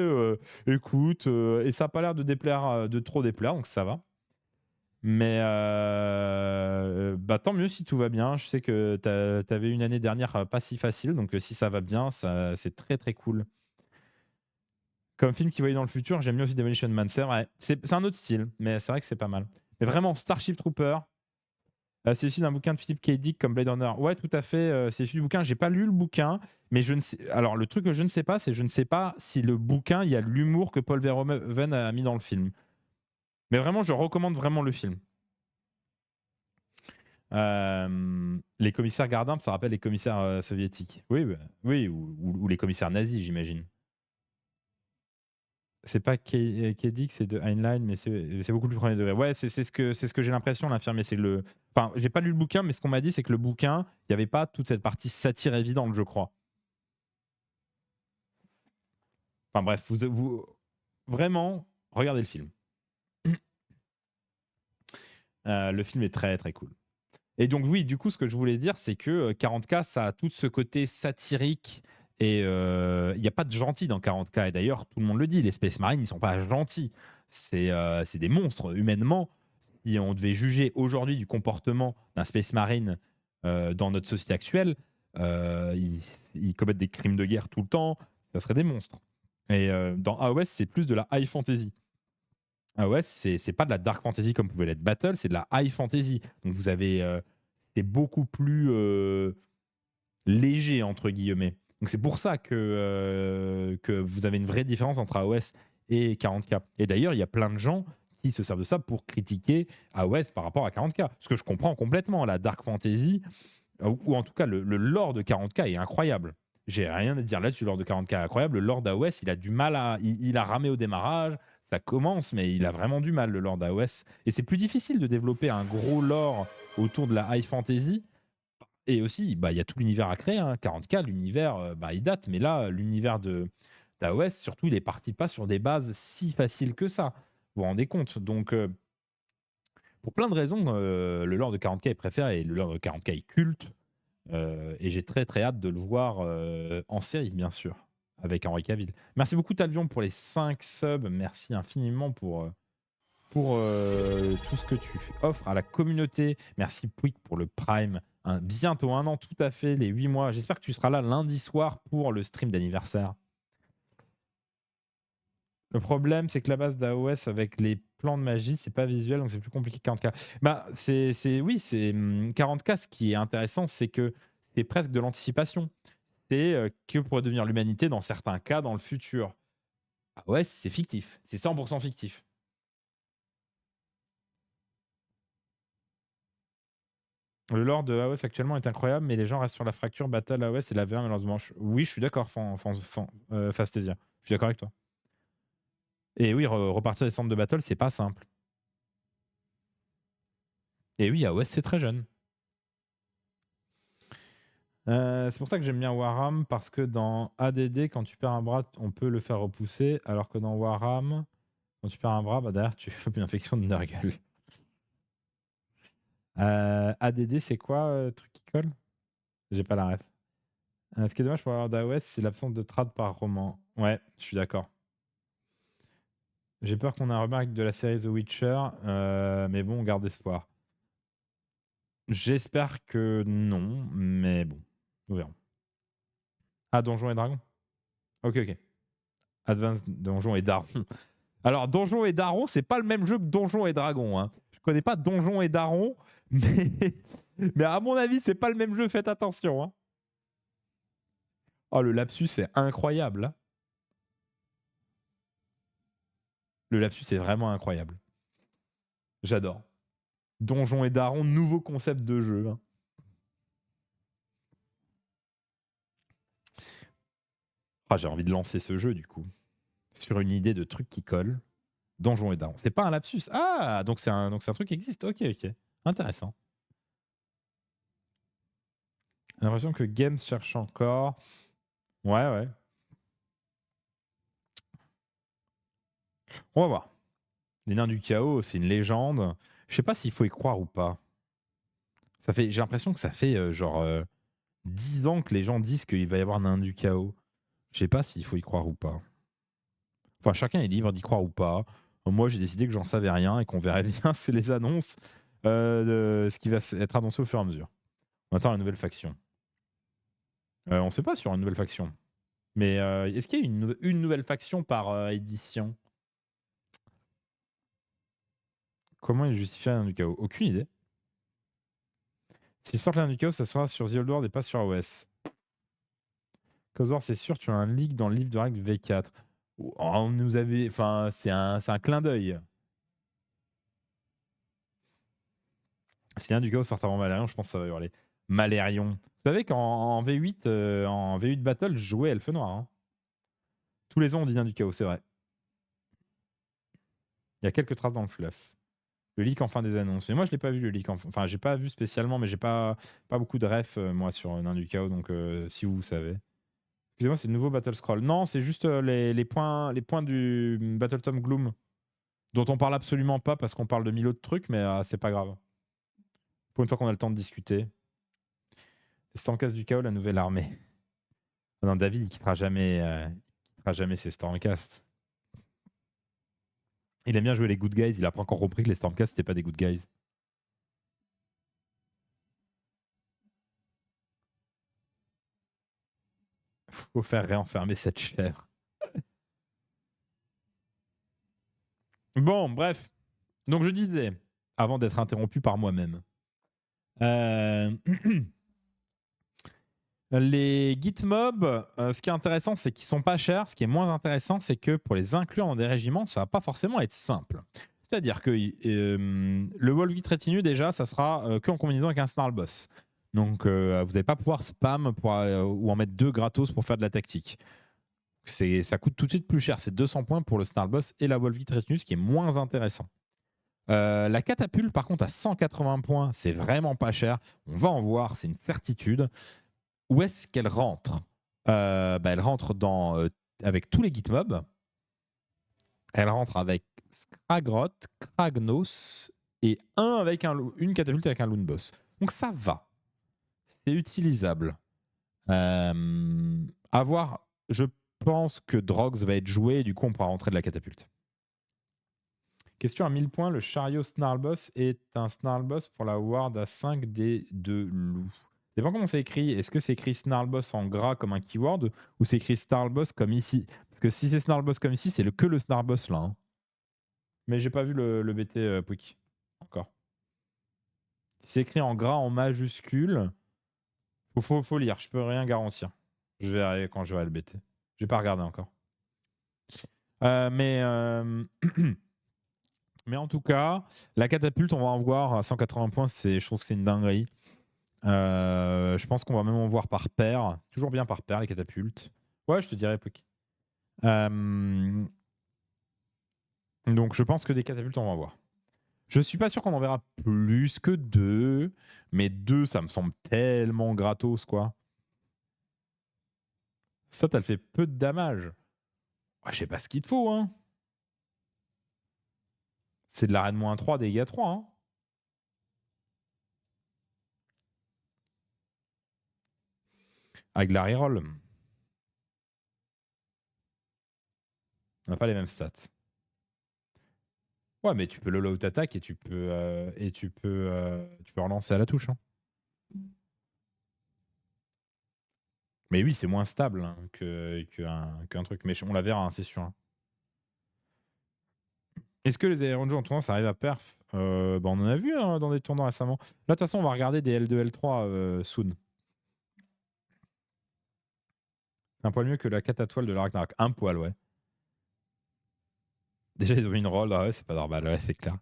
S1: Écoute, et ça n'a pas l'air de déplaire, de trop déplaire, donc ça va. Mais bah, tant mieux si tout va bien. Je sais que tu avais une année dernière pas si facile, donc si ça va bien, c'est très très cool. Comme film qui voyait dans le futur, j'aime bien aussi Demolition Man. C'est vrai, c'est un autre style, mais c'est vrai que c'est pas mal. Mais vraiment, Starship Trooper, c'est issu d'un bouquin de Philip K. Dick comme Blade Runner. Ouais, tout à fait. C'est issu du bouquin. J'ai pas lu le bouquin, mais je ne sais. Alors, le truc que je ne sais pas, c'est je ne sais pas si le bouquin, il y a l'humour que Paul Verhoeven a mis dans le film. Mais vraiment, je recommande vraiment le film. Les commissaires Gardin, ça rappelle les commissaires soviétiques. Oui, oui, ou les commissaires nazis, j'imagine. C'est pas K-Dick, c'est de Heinlein, mais c'est beaucoup plus premier degré. Ouais, c'est ce que j'ai l'impression, l'infirmier. C'est le. Enfin, j'ai pas lu le bouquin, mais ce qu'on m'a dit, c'est que le bouquin, il n'y avait pas toute cette partie satire évidente, je crois. Enfin bref, vous vraiment, regardez le film. Le film est très très cool. Et donc oui, du coup, ce que je voulais dire, c'est que 40K, ça a tout ce côté satirique. Et il n'y a pas de gentil dans 40K. Et d'ailleurs, tout le monde le dit, les Space Marines, ils ne sont pas gentils. C'est des monstres, humainement. Si on devait juger aujourd'hui du comportement d'un Space Marine dans notre société actuelle, ils commettent des crimes de guerre tout le temps. Ça serait des monstres. Et dans AOS, c'est plus de la high fantasy. AOS, c'est pas de la dark fantasy comme pouvait l'être Battle, c'est de la high fantasy. Donc vous avez. C'est beaucoup plus léger, entre guillemets. Donc c'est pour ça que vous avez une vraie différence entre AOS et 40K. Et d'ailleurs, il y a plein de gens qui se servent de ça pour critiquer AOS par rapport à 40K. Ce que je comprends complètement. La dark fantasy, ou en tout cas le lore de 40K est incroyable. J'ai rien à dire là-dessus, le lore de 40K est incroyable. Le lore d'AOS, il a du mal à. Il a ramé au démarrage, ça commence, mais il a vraiment du mal, le lore d'AOS. Et c'est plus difficile de développer un gros lore autour de la high fantasy. Et aussi, bah, il y a tout l'univers à créer. Hein. 40K, l'univers, bah, il date, mais là, l'univers d'AOS, surtout, il est parti pas sur des bases si faciles que ça. Vous vous rendez compte? Donc, pour plein de raisons, le lore de 40K est préféré et le lore de 40K est culte. Et j'ai très très hâte de le voir en série, bien sûr, avec Henri Cavill. Merci beaucoup, Talvion, pour les 5 subs. Merci infiniment pour tout ce que tu offres à la communauté. Merci Pouic pour le Prime. Bientôt 1 an, tout à fait, les 8 mois. J'espère que tu seras là lundi soir pour le stream d'anniversaire. Le problème, c'est que la base d'AOS avec les plans de magie, c'est pas visuel, donc c'est plus compliqué que 40K. Bah, oui, c'est 40K. Ce qui est intéressant, c'est que c'est presque de l'anticipation. C'est que pourrait devenir l'humanité dans certains cas dans le futur. AOS, c'est fictif. C'est 100% fictif. Le lore de AOS actuellement est incroyable, mais les gens restent sur la fracture Battle AOS et la V1 malheureusement. Oui, je suis d'accord, Fastasia. Je suis d'accord avec toi. Et oui, repartir des centres de battle, c'est pas simple. Et oui, AOS, c'est très jeune. C'est pour ça que j'aime bien Warham, parce que dans ADD, quand tu perds un bras, on peut le faire repousser, alors que dans Warham, quand tu perds un bras, bah derrière, tu fais une infection de Nurgle. ADD, c'est quoi, truc qui colle? J'ai pas la ref. Ce qui est dommage pour avoir d'AOS, c'est l'absence de trad par roman. Ouais, je suis d'accord. J'ai peur qu'on ait un remake de la série The Witcher, mais bon, on garde espoir. J'espère que non, mais bon, nous verrons. Ah, Donjons et Dragons. Ok, ok. Advanced Donjons et Dragons. Alors, Donjons et Dragons, c'est pas le même jeu que Donjons et Dragons. Hein. Je connais pas Donjon et Daron, mais, mais à mon avis, c'est pas le même jeu, faites attention. Hein. Oh, le lapsus, c'est incroyable. Hein. Le lapsus, c'est vraiment incroyable. J'adore. Donjon et Daron, nouveau concept de jeu. Hein. Ah, j'ai envie de lancer ce jeu, du coup. Sur une idée de truc qui colle. Donjon et Daron. C'est pas un lapsus. Ah, donc c'est un truc qui existe. Ok, ok. Intéressant. J'ai l'impression que Games cherche encore. Ouais, ouais. On va voir. Les Nains du Chaos, c'est une légende. Je sais pas s'il faut y croire ou pas. J'ai l'impression que ça fait 10 ans que les gens disent qu'il va y avoir Nains du Chaos. Je sais pas s'il faut y croire ou pas. Enfin, chacun est libre d'y croire ou pas. Moi, j'ai décidé que j'en savais rien et qu'on verrait bien c'est les annonces de ce qui va être annoncé au fur et à mesure. On attend la nouvelle faction. On sait pas sur une nouvelle faction. Mais est-ce qu'il y a une nouvelle faction par édition? Comment il justifie un du chaos? Aucune idée. S'ils sortent l'un du chaos, ça sera sur The Old World et pas sur AOS. Cosor, c'est sûr, tu as un leak dans le livre de règles V4. On nous avait. Enfin, c'est un clin d'œil. Si l'un du chaos sort avant Malérion, je pense que ça va hurler. Malérion. Vous savez qu'en V8, en V8 Battle, je jouais Elfe Noir. Hein. Tous les ans, on dit l'un du chaos, c'est vrai. Il y a quelques traces dans le fluff. Le leak en fin des annonces. Mais moi, je l'ai pas vu, le leak. Enfin, j'ai pas vu spécialement, mais j'ai pas beaucoup de refs, moi, sur Nain du Chaos. Donc, si vous savez. Excusez-moi, c'est le nouveau Battle Scroll. Non, c'est juste les points du Battle Tom Gloom, dont on parle absolument pas parce qu'on parle de 1000 autres trucs, mais c'est pas grave. Pour une fois qu'on a le temps de discuter. Stormcast du Chaos, la nouvelle armée. Non, David, il quittera jamais ses Stormcast. Il aime bien jouer les good guys. Il a pas encore compris que les Stormcast, c'était pas des good guys. Faut faire réenfermer cette chèvre. Bon, bref. Donc je disais, avant d'être interrompu par moi-même, les Gitmob, ce qui est intéressant, c'est qu'ils sont pas chers. Ce qui est moins intéressant, c'est que pour les inclure dans des régiments, ça va pas forcément être simple. C'est-à-dire que le Wolfgit Retinue, déjà, ça sera que en combinaison avec un Snarl Boss. Donc vous n'allez pas pouvoir spam ou en mettre 2 gratos pour faire de la tactique. Ça coûte tout de suite plus cher. C'est 200 points pour le Snarl Boss et la Wolfgit Retinue, ce qui est moins intéressant. La catapulte, par contre, à 180 points, c'est vraiment pas cher. On va en voir, c'est une certitude. Où est-ce qu'elle rentre Elle rentre avec tous les Gitmob. Elle rentre avec Skragroth, Kragnos et une catapulte avec un Loon Boss. Donc ça va. C'est utilisable. À voir, je pense que Drogs va être joué et du coup on pourra rentrer de la catapulte. Question à 1000 points, le chariot Snarlboss est un Snarlboss pour la ward à 5 des 2 loups. Je sais pas comment c'est écrit. Est-ce que c'est écrit Snarlboss en gras comme un keyword ou c'est écrit Snarlboss comme ici? Parce que si c'est Snarlboss comme ici, c'est que le Snarlboss là. Hein. Mais j'ai pas vu le BT Pouic encore. Si c'est écrit en gras en majuscule, faut lire. Je peux rien garantir. Je verrai quand je verrai le BT. J'ai pas regardé encore. Mais en tout cas, la catapulte, on va en voir à 180 points. Je trouve que c'est une dinguerie. Je pense qu'on va même en voir par paire. Toujours bien par paire, les catapultes. Ouais, je te dirais, Pouic. Donc, je pense que des catapultes, on va en voir. Je suis pas sûr qu'on en verra plus que 2. Mais 2, ça me semble tellement gratos, quoi. Ça, t'as fait peu de damage. Je sais pas ce qu'il te faut, hein. C'est de l'arène -3, dégâts 3, hein. Avec la reroll. On n'a pas les mêmes stats. Ouais, mais tu peux low attack et tu peux relancer à la touche. Hein. Mais oui, c'est moins stable qu'un truc. Mais on la verra, hein, c'est sûr. Hein. Est-ce que les aéros de jeu en tournoi, ça arrive à perf? On en a vu hein, dans des tournois récemment. Là, de toute façon, on va regarder des L2, L3 soon. C'est un poil mieux que la catatoile de la Ragnarok. Un poil, ouais. Déjà, ils ont mis une roll. Ah ouais, c'est pas normal, ouais, c'est clair.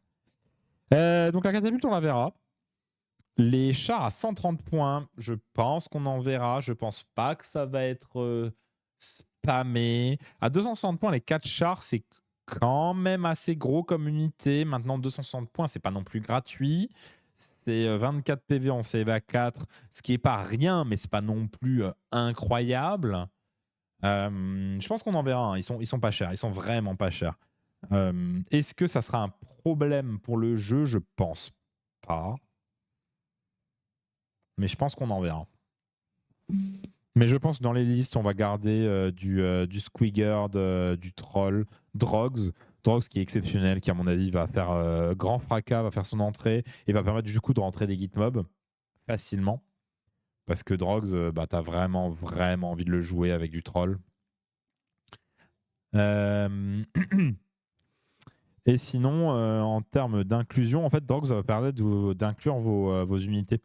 S1: Donc la catapulte, on la verra. Les chars à 130 points, je pense qu'on en verra. Je pense pas que ça va être spammé. À 260 points, les 4 chars, c'est quand même assez gros comme unité. Maintenant, 260 points, c'est pas non plus gratuit. C'est 24 PV en CEVA 4, ce qui est pas rien, mais c'est pas non plus incroyable. Je pense qu'on en verra. Hein. Ils sont pas chers. Ils sont vraiment pas chers. Est-ce que ça sera un problème pour le jeu? Je pense pas. Mais je pense qu'on en verra. Mais je pense que dans les listes, on va garder du Squigger, du Troll, Drogs. Drogs qui est exceptionnel, qui à mon avis va faire grand fracas, va faire son entrée et va permettre du coup de rentrer des gitmobs facilement. Parce que Drogs, t'as vraiment, vraiment envie de le jouer avec du Troll. Et sinon, en termes d'inclusion, en fait, Drogs va permettre d'inclure vos unités.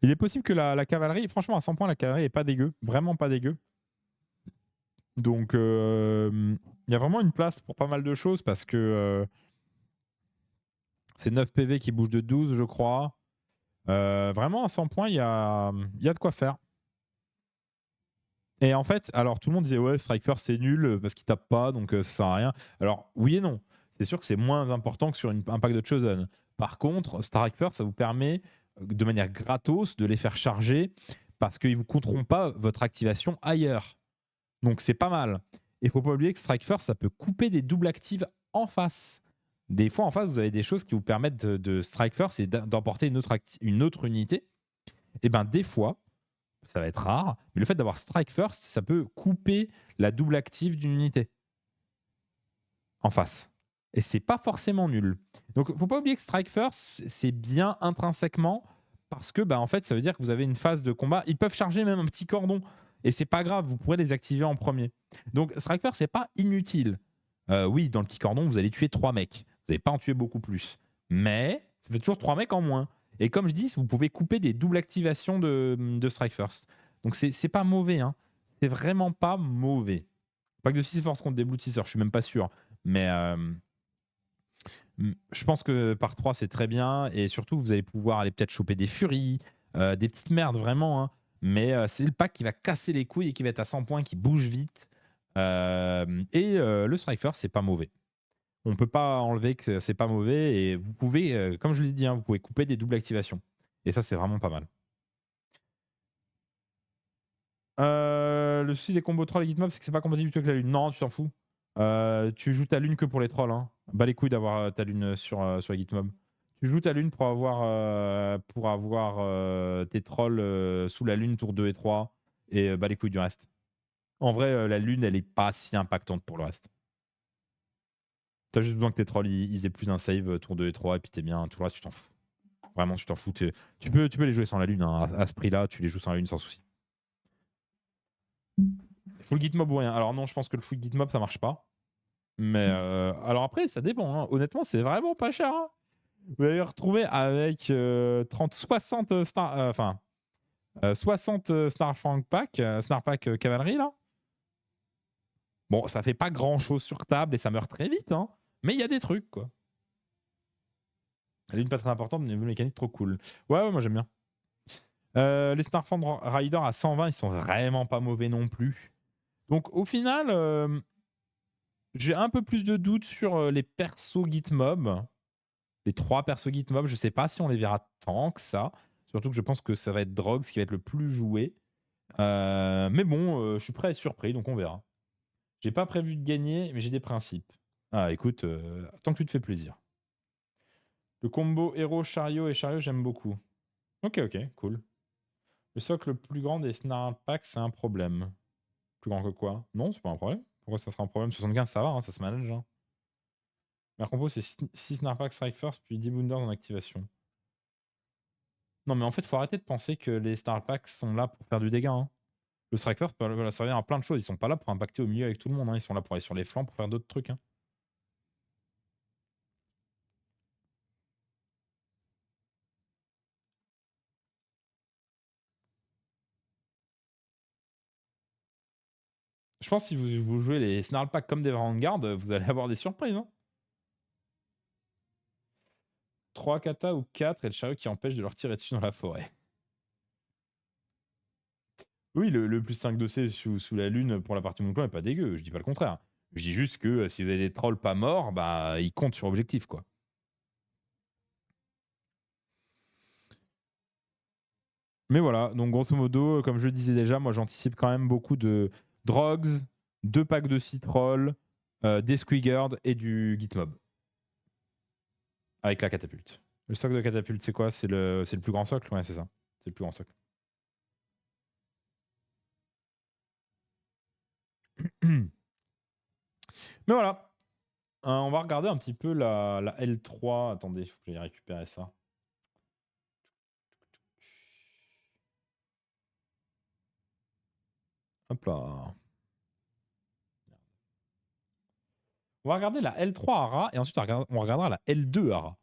S1: Il est possible que la cavalerie, franchement, à 100 points, la cavalerie est pas dégueu. Vraiment pas dégueu. Donc, il y a vraiment une place pour pas mal de choses parce que c'est 9 PV qui bougent de 12, je crois. Vraiment, à 100 points, il y a de quoi faire. Et en fait, alors tout le monde disait ouais, Strike First c'est nul parce qu'il tape pas, donc ça sert à rien. Alors, oui et non. C'est sûr que c'est moins important que sur un pack de Chosen. Par contre, Strike First, ça vous permet de manière gratos de les faire charger parce qu'ils ne vous compteront pas votre activation ailleurs. Donc c'est pas mal. Il faut pas oublier que Strike First, ça peut couper des doubles actives en face. Des fois, en face, vous avez des choses qui vous permettent de Strike First et d'emporter une autre unité. Et ben des fois, ça va être rare, mais le fait d'avoir Strike First, ça peut couper la double active d'une unité en face. Et c'est pas forcément nul. Donc faut pas oublier que Strike First, c'est bien intrinsèquement parce que en fait, ça veut dire que vous avez une phase de combat. Ils peuvent charger même un petit cordon. Et c'est pas grave, vous pourrez les activer en premier. Donc Strike First, c'est pas inutile. Oui, dans le petit cordon, vous allez tuer 3 mecs. Vous n'allez pas en tuer beaucoup plus. Mais ça fait toujours 3 mecs en moins. Et comme je dis, vous pouvez couper des doubles activations de Strike First. Donc c'est pas mauvais. Hein. C'est vraiment pas mauvais. Pack de 6 force contre des Blue Teasers, je suis même pas sûr. Mais je pense que par 3, c'est très bien. Et surtout, vous allez pouvoir aller peut-être choper des furies, des petites merdes vraiment. Hein. Mais c'est le pack qui va casser les couilles et qui va être à 100 points, qui bouge vite. Le Striker, c'est pas mauvais. On peut pas enlever que c'est pas mauvais. Et vous pouvez, comme je l'ai dit, hein, vous pouvez couper des doubles activations. Et ça, c'est vraiment pas mal. Le souci des combos trolls et Gitmob, c'est que c'est pas compatible du tout avec la lune. Non, tu t'en fous. Tu joues ta lune que pour les trolls. Hein. Bas les couilles d'avoir ta lune sur la Gitmob. Tu joues ta lune pour avoir tes trolls sous la lune tour 2 et 3 et bas les couilles du reste. En vrai, la lune, elle est pas si impactante pour le reste. T'as juste besoin que tes trolls ils aient plus un save tour 2 et 3 et puis t'es bien. Tout le reste, tu t'en fous. Vraiment, tu t'en fous. Tu peux les jouer sans la lune. Hein. À ce prix-là, tu les joues sans la lune sans souci. Full Gitmob ou rien. Alors non, je pense que le full Gitmob, ça marche pas. Mais alors après, ça dépend. Hein. Honnêtement, c'est vraiment pas cher. Hein. Vous allez le retrouver avec 60 Star, 60 Snarfang Pack, Snarpack Cavalerie là. Bon, ça fait pas grand chose sur table et ça meurt très vite, hein. Mais il y a des trucs quoi. Elle est une pas très importante, mais une mécanique trop cool. Ouais, moi j'aime bien. Les Snarfang Rider à 120, ils sont vraiment pas mauvais non plus. Donc au final, j'ai un peu plus de doutes sur les persos Gitmob. Les 3 persos Gitmob, je sais pas si on les verra tant que ça. Surtout que je pense que ça va être Drogs qui va être le plus joué. Mais bon, je suis prêt à être surpris, donc on verra. J'ai pas prévu de gagner, mais j'ai des principes. Ah, écoute, tant que tu te fais plaisir. Le combo héros, chariot et chariot, j'aime beaucoup. Ok, cool. Le socle le plus grand des Snarpack, c'est un problème. Plus grand que quoi? Non, c'est pas un problème. Pourquoi ça sera un problème? 75, ça va, hein, ça se manage. Hein. Ma compo, c'est 6 Snarpack Strike First, puis 10 Bounders en activation. Non, mais en fait, faut arrêter de penser que les Snarpacks sont là pour faire du dégât. Hein. Le Strike First peut servir à plein de choses. Ils sont pas là pour impacter au milieu avec tout le monde. Hein. Ils sont là pour aller sur les flancs, pour faire d'autres trucs. Hein. Je pense que si vous jouez les Snarl Pack comme des Vanguard, vous allez avoir des surprises. Hein. 3 kata ou 4 et le chariot qui empêche de leur tirer dessus dans la forêt. Oui, le plus 5 de C sous la lune pour la partie mon clan est pas dégueu, je dis pas le contraire. Je dis juste que si vous avez des trolls pas morts, bah ils comptent sur objectif quoi. Mais voilà, donc grosso modo, comme je le disais déjà, moi j'anticipe quand même beaucoup de drogues, 2 packs de 6 trolls, des Squigard et du Gitmob. Avec la catapulte. Le socle de catapulte, c'est quoi? C'est le plus grand socle? Ouais, c'est ça. C'est le plus grand socle. Mais voilà. On va regarder un petit peu la L3. Attendez, il faut que j'aille récupérer ça. Hop là. On va regarder la L3 Ara et ensuite on regardera la L2 Ara.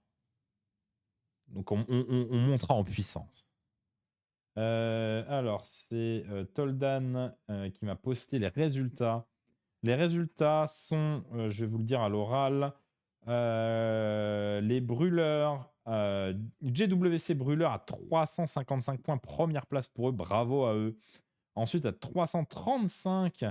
S1: Donc on montera en puissance. Alors, c'est Toldan qui m'a posté les résultats. Les résultats sont, je vais vous le dire à l'oral, les brûleurs, JWC brûleurs à 355 points, première place pour eux, bravo à eux. Ensuite, à 335,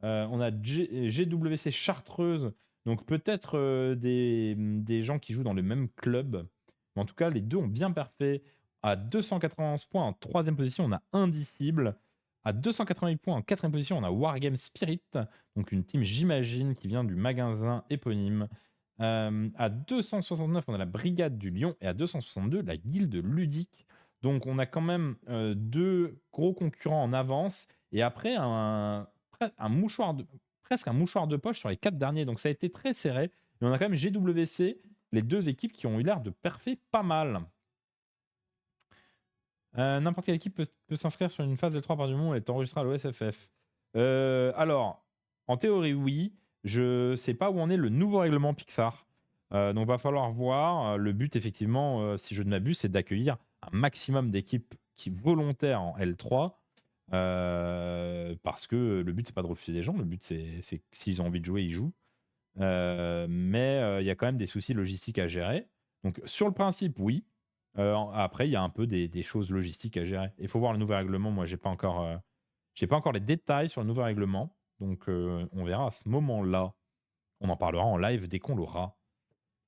S1: on a GWC Chartreuse, donc peut-être des gens qui jouent dans le même club. Mais en tout cas, les deux ont bien parfait. À 291 points en troisième position, on a Indicible. À 288 points en quatrième position, on a Wargame Spirit, donc une team, j'imagine, qui vient du magasin éponyme. À 269, on a la Brigade du Lion. Et à 262, la Guilde Ludique. Donc on a quand même deux gros concurrents en avance. Et après, presque un mouchoir de poche sur les 4 derniers. Donc ça a été très serré. Et on a quand même GWC, les deux équipes qui ont eu l'air de perfer pas mal. N'importe quelle équipe peut s'inscrire sur une phase L3 par du monde et est enregistrée à l'OSFF. Alors, en théorie, oui. Je sais pas où en est le nouveau règlement Pixar. Donc, va falloir voir. Le but, effectivement, si je ne m'abuse, c'est d'accueillir un maximum d'équipes qui volontaires en L3. Parce que le but, c'est pas de refuser les gens. Le but, c'est que s'ils ont envie de jouer, ils jouent. Mais il y a quand même des soucis logistiques à gérer. Donc, sur le principe, oui. Après, il y a un peu des choses logistiques à gérer. Il faut voir le nouveau règlement. Moi, j'ai pas encore les détails sur le nouveau règlement. Donc, on verra à ce moment-là. On en parlera en live dès qu'on l'aura.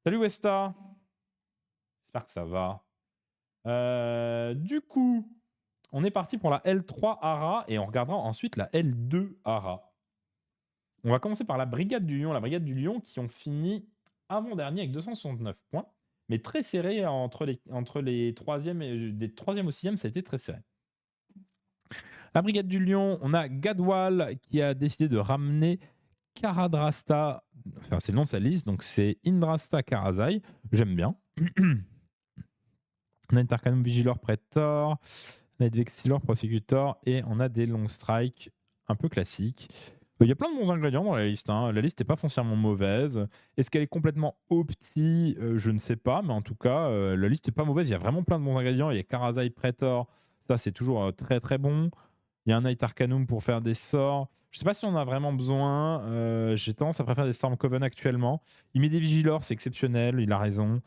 S1: Salut Westa. J'espère que ça va. Du coup, on est parti pour la L3 ARA et on regardera ensuite la L2 ARA. On va commencer par la Brigade du Lion. La Brigade du Lion qui ont fini avant-dernier avec 269 points. Mais très serré entre les troisièmes et des troisièmes au sixième, ça a été très serré. La Brigade du Lion, on a Gadwal qui a décidé de ramener Karadrasta, enfin c'est le nom de sa liste, donc c'est Indrasta Karazai, j'aime bien. On a Intercanum Vigilor Praetor, Night Vexilor Prosecutor et on a des Long Strike un peu classiques. Il y a plein de bons ingrédients dans la liste. Hein. La liste n'est pas foncièrement mauvaise. Est-ce qu'elle est complètement opti? Je ne sais pas, mais en tout cas, la liste n'est pas mauvaise. Il y a vraiment plein de bons ingrédients. Il y a Karazai Praetor, ça c'est toujours très très bon. Il y a un Night Arcanum pour faire des sorts. Je ne sais pas si on a vraiment besoin. J'ai tendance à préférer des Storm Coven actuellement. Il met des Vigilors, c'est exceptionnel, il a raison.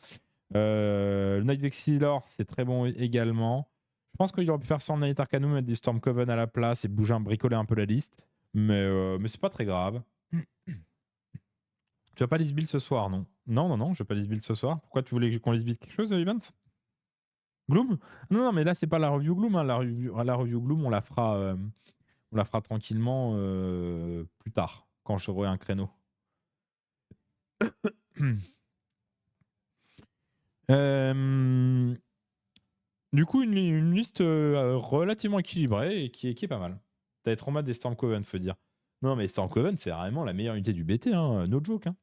S1: Le Night Vexilor, c'est très bon également. Je pense qu'il aurait pu faire sans Night Arcanum, mettre des Storm Coven à la place et bricoler un peu la liste. Mais c'est pas très grave. Tu vas pas list build ce soir, non? Non, je vais pas list build ce soir. Pourquoi tu voulais qu'on list build quelque chose, Evans? Gloom? Non, mais là, c'est pas la review Gloom. Hein. La review Gloom, on la fera tranquillement plus tard, quand j'aurai un créneau. Du coup, une liste relativement équilibrée et qui est pas mal. T'as être en mode des Storm Coven, faut dire. Non, mais Storm Coven, c'est vraiment la meilleure unité du BT. Hein. No joke. Hein.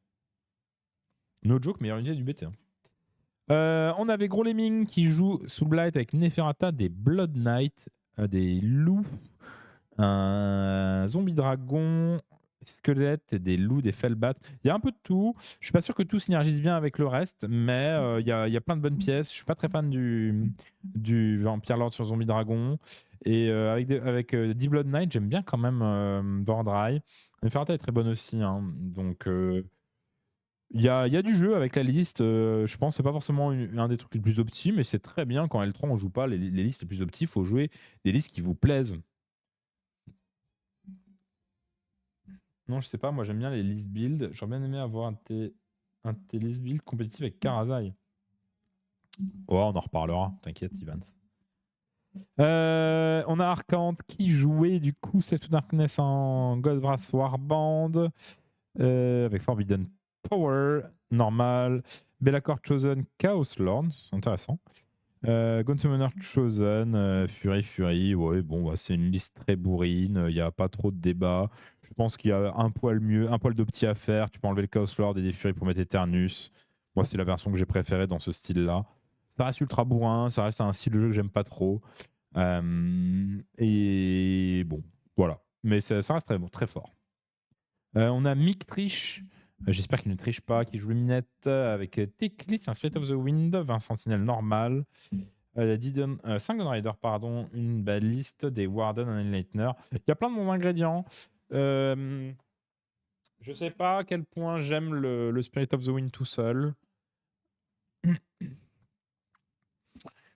S1: No joke, meilleure unité du BT. Hein. On avait Gros Lemming qui joue sous le Blight avec Neferata, des Blood Knight, des loups, un zombie dragon, squelettes, des loups, des fellbats. Il y a un peu de tout. Je suis pas sûr que tout synergise bien avec le reste, mais il y a plein de bonnes pièces. Je suis pas très fan du Vampire Lord sur Zombie Dragon. Et avec Deep Blood Knight, j'aime bien quand même Vordry. Neferata est très bonne aussi. Hein. Donc il y a du jeu avec la liste. Je pense que c'est pas forcément un des trucs les plus optimes, mais c'est très bien quand L3 on joue pas les listes les plus optimes. Il faut jouer des listes qui vous plaisent. Non, je sais pas, moi j'aime bien les list build. J'aurais bien aimé avoir un de tes list build compétitif avec Karazai. Oh, on en reparlera, t'inquiète, Ivan. On a Arcante qui jouait du coup Slave to Darkness en Godwrath Warband avec Forbidden Power, normal. Bellacore Chosen, Chaos Lord, c'est intéressant. Gunsummoner Chosen, Fury, ouais, bon, bah, c'est une liste très bourrine, il n'y a pas trop de débat. Je pense qu'il y a un poil mieux, un poil de petit à faire. Tu peux enlever le Chaos Lord et des Furies pour mettre Eternus. Moi, c'est la version que j'ai préférée dans ce style-là. Ça reste ultra bourrin, ça reste un style de jeu que j'aime pas trop. Et bon, voilà. Mais ça reste très, bon, très fort. On a Mick Triche. J'espère qu'il ne triche pas, qui joue le minette avec Teclis, un Spirit of the Wind, 20 sentinelles normal. 5 Dawn Rider, pardon, une baliste, des Warden, un Enlightener. Il y a plein de bons ingrédients. Je sais pas à quel point j'aime le Spirit of the Wind tout seul.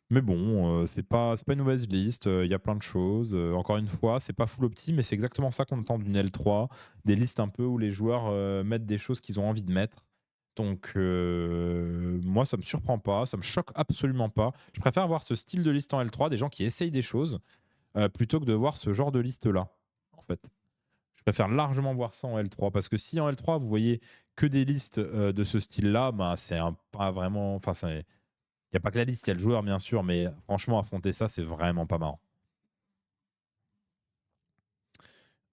S1: Mais bon, c'est pas une mauvaise liste. Il y a plein de choses. Encore une fois, c'est pas full opti, mais c'est exactement ça qu'on attend d'une L3. Des listes un peu où les joueurs mettent des choses qu'ils ont envie de mettre. Donc, moi, ça me surprend pas, ça me choque absolument pas. Je préfère voir ce style de liste en L3, des gens qui essayent des choses, plutôt que de voir ce genre de liste-là, en fait. Je préfère largement voir ça en L3, parce que si en L3, vous voyez que des listes de ce style-là, bah, c'est pas vraiment... Enfin, il n'y a pas que la liste, il y a le joueur, bien sûr, mais franchement, affronter ça, c'est vraiment pas marrant.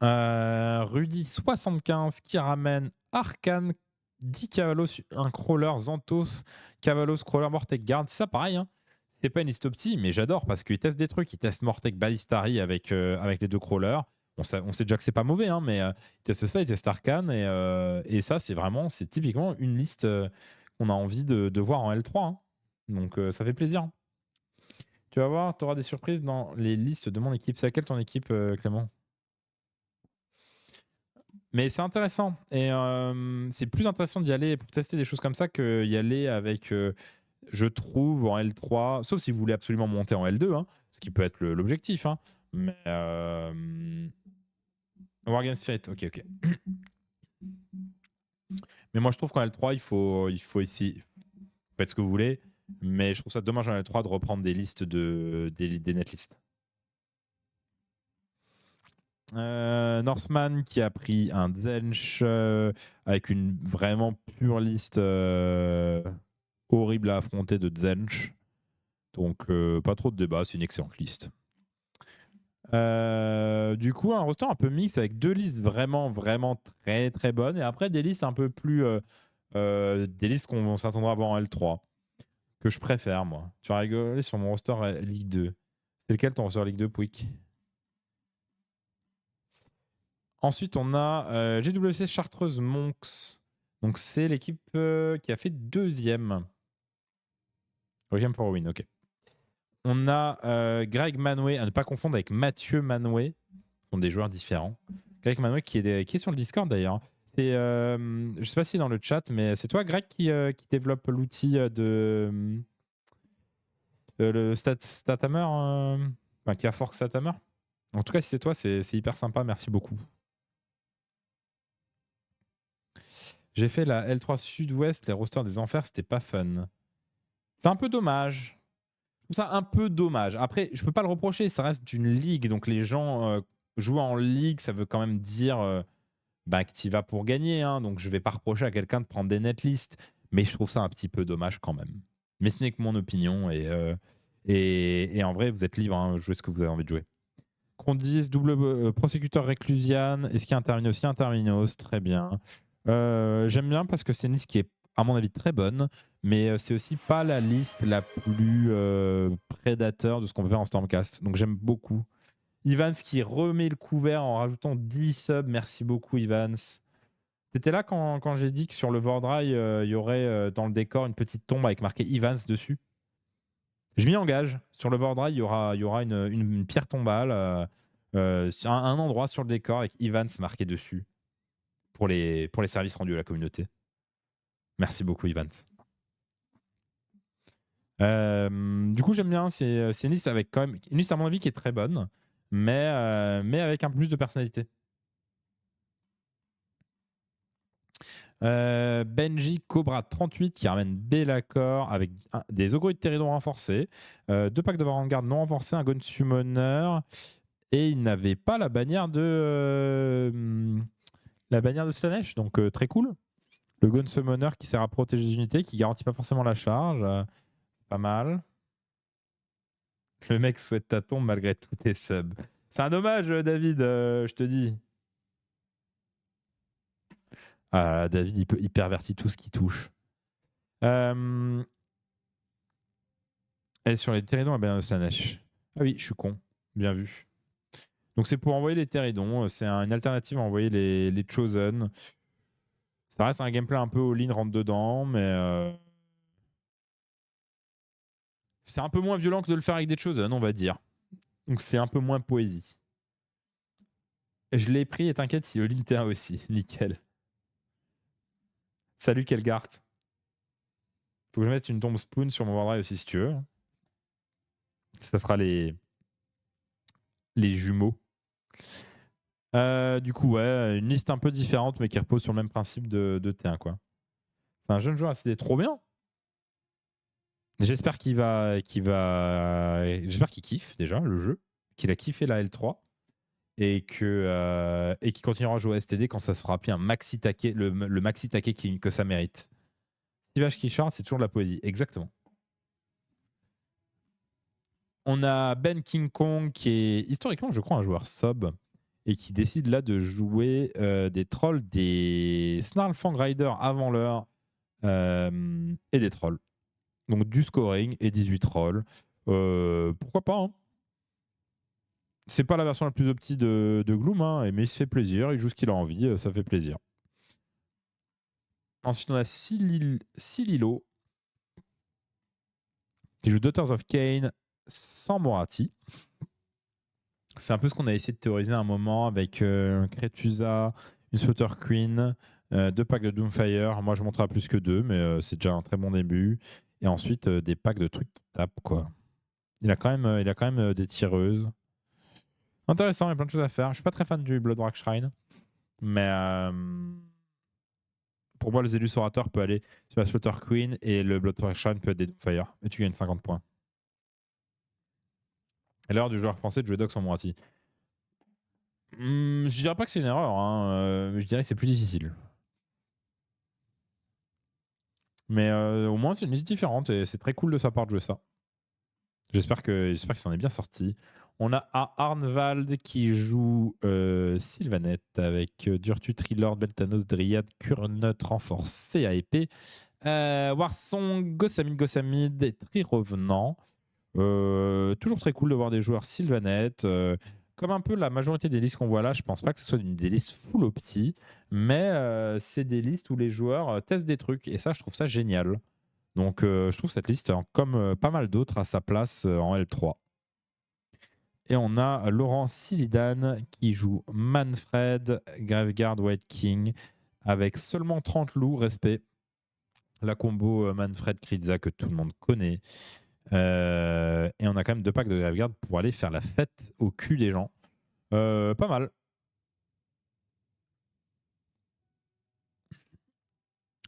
S1: Rudy75 qui ramène Arcane, 10 Cavalos, un crawler, Xanthos, Cavalos, crawler, Mortec, Guard. Ça, pareil, hein. C'est pas une liste opti, mais j'adore parce qu'ils testent des trucs. Ils testent Mortec, Ballistari avec les deux crawlers. On sait déjà que c'est pas mauvais, hein, mais ils testent ça, ils testent Arcane. Et ça, c'est typiquement une liste qu'on a envie de voir en L3. Hein. Donc, ça fait plaisir. Tu vas voir, tu auras des surprises dans les listes de mon équipe. C'est laquelle ton équipe, Clément? Mais c'est intéressant. Et c'est plus intéressant d'y aller pour tester des choses comme ça qu'y aller avec, je trouve, en L3, sauf si vous voulez absolument monter en L2, hein, ce qui peut être l'objectif. Hein. Mais Wargame Spirit, ok. Mais moi, je trouve qu'en L3, il faut essayer. Faites ce que vous voulez. Mais je trouve ça dommage en L3 de reprendre des listes des netlists. Norseman qui a pris un Zench avec une vraiment pure liste horrible à affronter de Zench. Donc pas trop de débat, c'est une excellente liste. Du coup, un roster un peu mix avec deux listes vraiment très très bonnes et après des listes un peu plus des listes qu'on s'attendra à voir en L3 que je préfère moi. Tu vas rigoler sur mon roster Ligue 2. C'est lequel ton roster Ligue 2, Pouic? Ensuite, on a GWC Chartreuse Monks. Donc, c'est l'équipe qui a fait deuxième. Requiem for a Win, ok. On a Greg Manway, à ne pas confondre avec Mathieu Manway. Ce sont des joueurs différents. Greg Manway qui est sur le Discord d'ailleurs. Je ne sais pas si dans le chat, mais c'est toi, Greg, qui développe l'outil de le Statammer, enfin, qui a fork Statammer. En tout cas, si c'est toi, c'est hyper sympa. Merci beaucoup. J'ai fait la L3 Sud-Ouest, les rosters des enfers, c'était pas fun. C'est un peu dommage. Je trouve ça un peu dommage. Après, je peux pas le reprocher, ça reste une ligue, donc les gens jouent en ligue, ça veut quand même dire que tu vas pour gagner. Hein, donc je vais pas reprocher à quelqu'un de prendre des netlists, mais je trouve ça un petit peu dommage quand même. Mais ce n'est que mon opinion et en vrai, vous êtes libre, hein, jouez ce que vous avez envie de jouer. Qu'on dise double prosécuteur réclusiane, est-ce qu'il y a un terminos? Il y a un terminos, très bien. J'aime bien parce que c'est une liste qui est, à mon avis, très bonne, mais c'est aussi pas la liste la plus prédateur de ce qu'on peut faire en Stormcast. Donc j'aime beaucoup. Ivans qui remet le couvert en rajoutant 10 subs. Merci beaucoup, Ivans. T'étais là quand j'ai dit que sur le Vordrail, il y aurait dans le décor une petite tombe avec marqué Ivans dessus? Je m'y engage. Sur le Vordrail, il y aura une pierre tombale, un endroit sur le décor avec Ivans marqué dessus pour les services rendus à la communauté. Merci beaucoup, Ivans. Du coup, j'aime bien. C'est une liste avec quand même une liste à mon avis qui est très bonne, mais avec un peu plus de personnalité. Benji Cobra 38 qui ramène Bellacor avec des Ogres de Terridon renforcés, 2 packs de Vanguard non renforcés, un Gun Summoner, et il n'avait pas la bannière de Slanesh, donc très cool. Le Gun Summoner qui sert à protéger les unités, qui garantit pas forcément la charge, pas mal. Le mec souhaite ta tombe malgré tous tes subs. C'est un dommage, David, je te dis. David, il pervertit tout ce qui touche. Elle est sur les Terridons à bien Slanesh. Ah oui, je suis con. Bien vu. Donc c'est pour envoyer les Terridons. C'est une alternative à envoyer les Chosen. Ça reste un gameplay un peu all-in rentre dedans, mais c'est un peu moins violent que de le faire avec des Chosen, on va dire. Donc c'est un peu moins poésie. Je l'ai pris et t'inquiète, il all-in T1 aussi. Nickel. Salut Kelgart. Faut que je mette une tombe spoon sur mon Wardrail aussi si tu veux. Ça sera les jumeaux. Du coup, ouais, une liste un peu différente, mais qui repose sur le même principe de T1, quoi. C'est un jeune joueur, c'était trop bien. J'espère qu'il kiffe déjà le jeu, qu'il a kiffé la L3 et qu'il continuera à jouer à STD quand ça sera appelé un maxi taquet, le maxi taquet que ça mérite. Stivage qui charge, c'est toujours de la poésie, exactement. On a Ben King Kong qui est historiquement, je crois, un joueur sub et qui décide là de jouer des trolls, des Snarlfang Rider avant l'heure et des trolls. Donc du scoring et 18 trolls. Pourquoi pas, hein. C'est pas la version la plus opti de Gloom, hein, mais il se fait plaisir, il joue ce qu'il a envie, ça fait plaisir. Ensuite, on a Sililo qui joue Daughters of Cain sans Morati. C'est un peu ce qu'on a essayé de théoriser à un moment avec Kretusa, une Slaughter Queen, 2 packs de Doomfire. Moi, je montrerai plus que 2, mais c'est déjà un très bon début. Et ensuite, des packs de trucs qui tapent, quoi. Il a quand même des tireuses. Intéressant, il y a plein de choses à faire. Je suis pas très fan du Bloodwrack Shrine, mais pour moi, le Zélus Orator peut aller sur la Slaughter Queen et le Bloodwrack Shrine peut être des Doomfire. Et tu gagnes 50 points. Et l'heure du joueur français de jouer Dox en Morati. Je dirais pas que c'est une erreur, hein, mais je dirais que c'est plus difficile. Mais au moins, c'est une liste différente et c'est très cool de sa part de jouer ça. J'espère qu'il s'en est bien sorti. On a Arnvald qui joue Sylvanette avec Durtu, Trilord, Beltanos, Dryad, Kurnut renforcé à épée, Warsong, Gossamid et Trirevenant. Toujours très cool de voir des joueurs Sylvanette. Comme un peu la majorité des listes qu'on voit là, je pense pas que ce soit des listes full opti, mais c'est des listes où les joueurs testent des trucs et ça, je trouve ça génial. Donc je trouve cette liste, comme pas mal d'autres, à sa place en L3. Et on a Laurent Silidan qui joue Manfred, Graveguard, White King, avec seulement 30 loups, respect. La combo Manfred-Kritza que tout le monde connaît. Et on a quand même 2 packs de Graveguard pour aller faire la fête au cul des gens. Pas mal.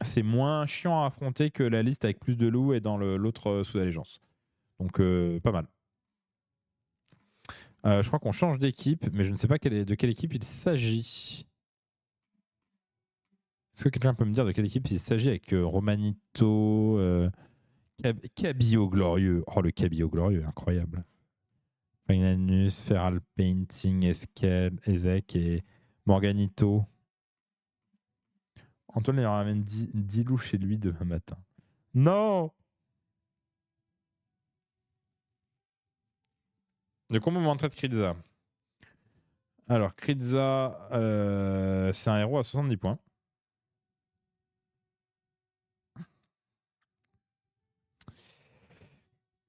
S1: C'est moins chiant à affronter que la liste avec plus de loups et dans l'autre sous-allégeance. Donc pas mal. Je crois qu'on change d'équipe, mais je ne sais pas de quelle équipe il s'agit. Est-ce que quelqu'un peut me dire de quelle équipe il s'agit avec Romanito, Cabillo Glorieux. Oh, le Cabillo Glorieux, incroyable. Magnanus, Feral Painting, Eskel, Ezek et Morganito. Antoine il ramène 10 loups chez lui demain matin. Non! De combo Manfred Kritza. Alors, Kritza, c'est un héros à 70 points.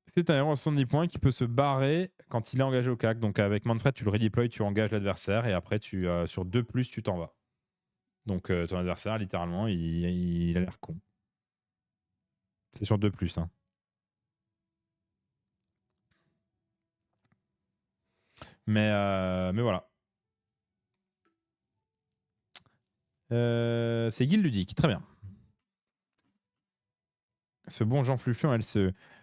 S1: C'est un héros à 70 points qui peut se barrer quand il est engagé au CAC. Donc avec Manfred, tu le redeploy, tu engages l'adversaire et après, sur 2+, tu t'en vas. Donc ton adversaire, littéralement, il a l'air con. C'est sur 2+. Hein. Mais voilà. C'est Guil Ludique, très bien. Ce bon Jean Fluflu,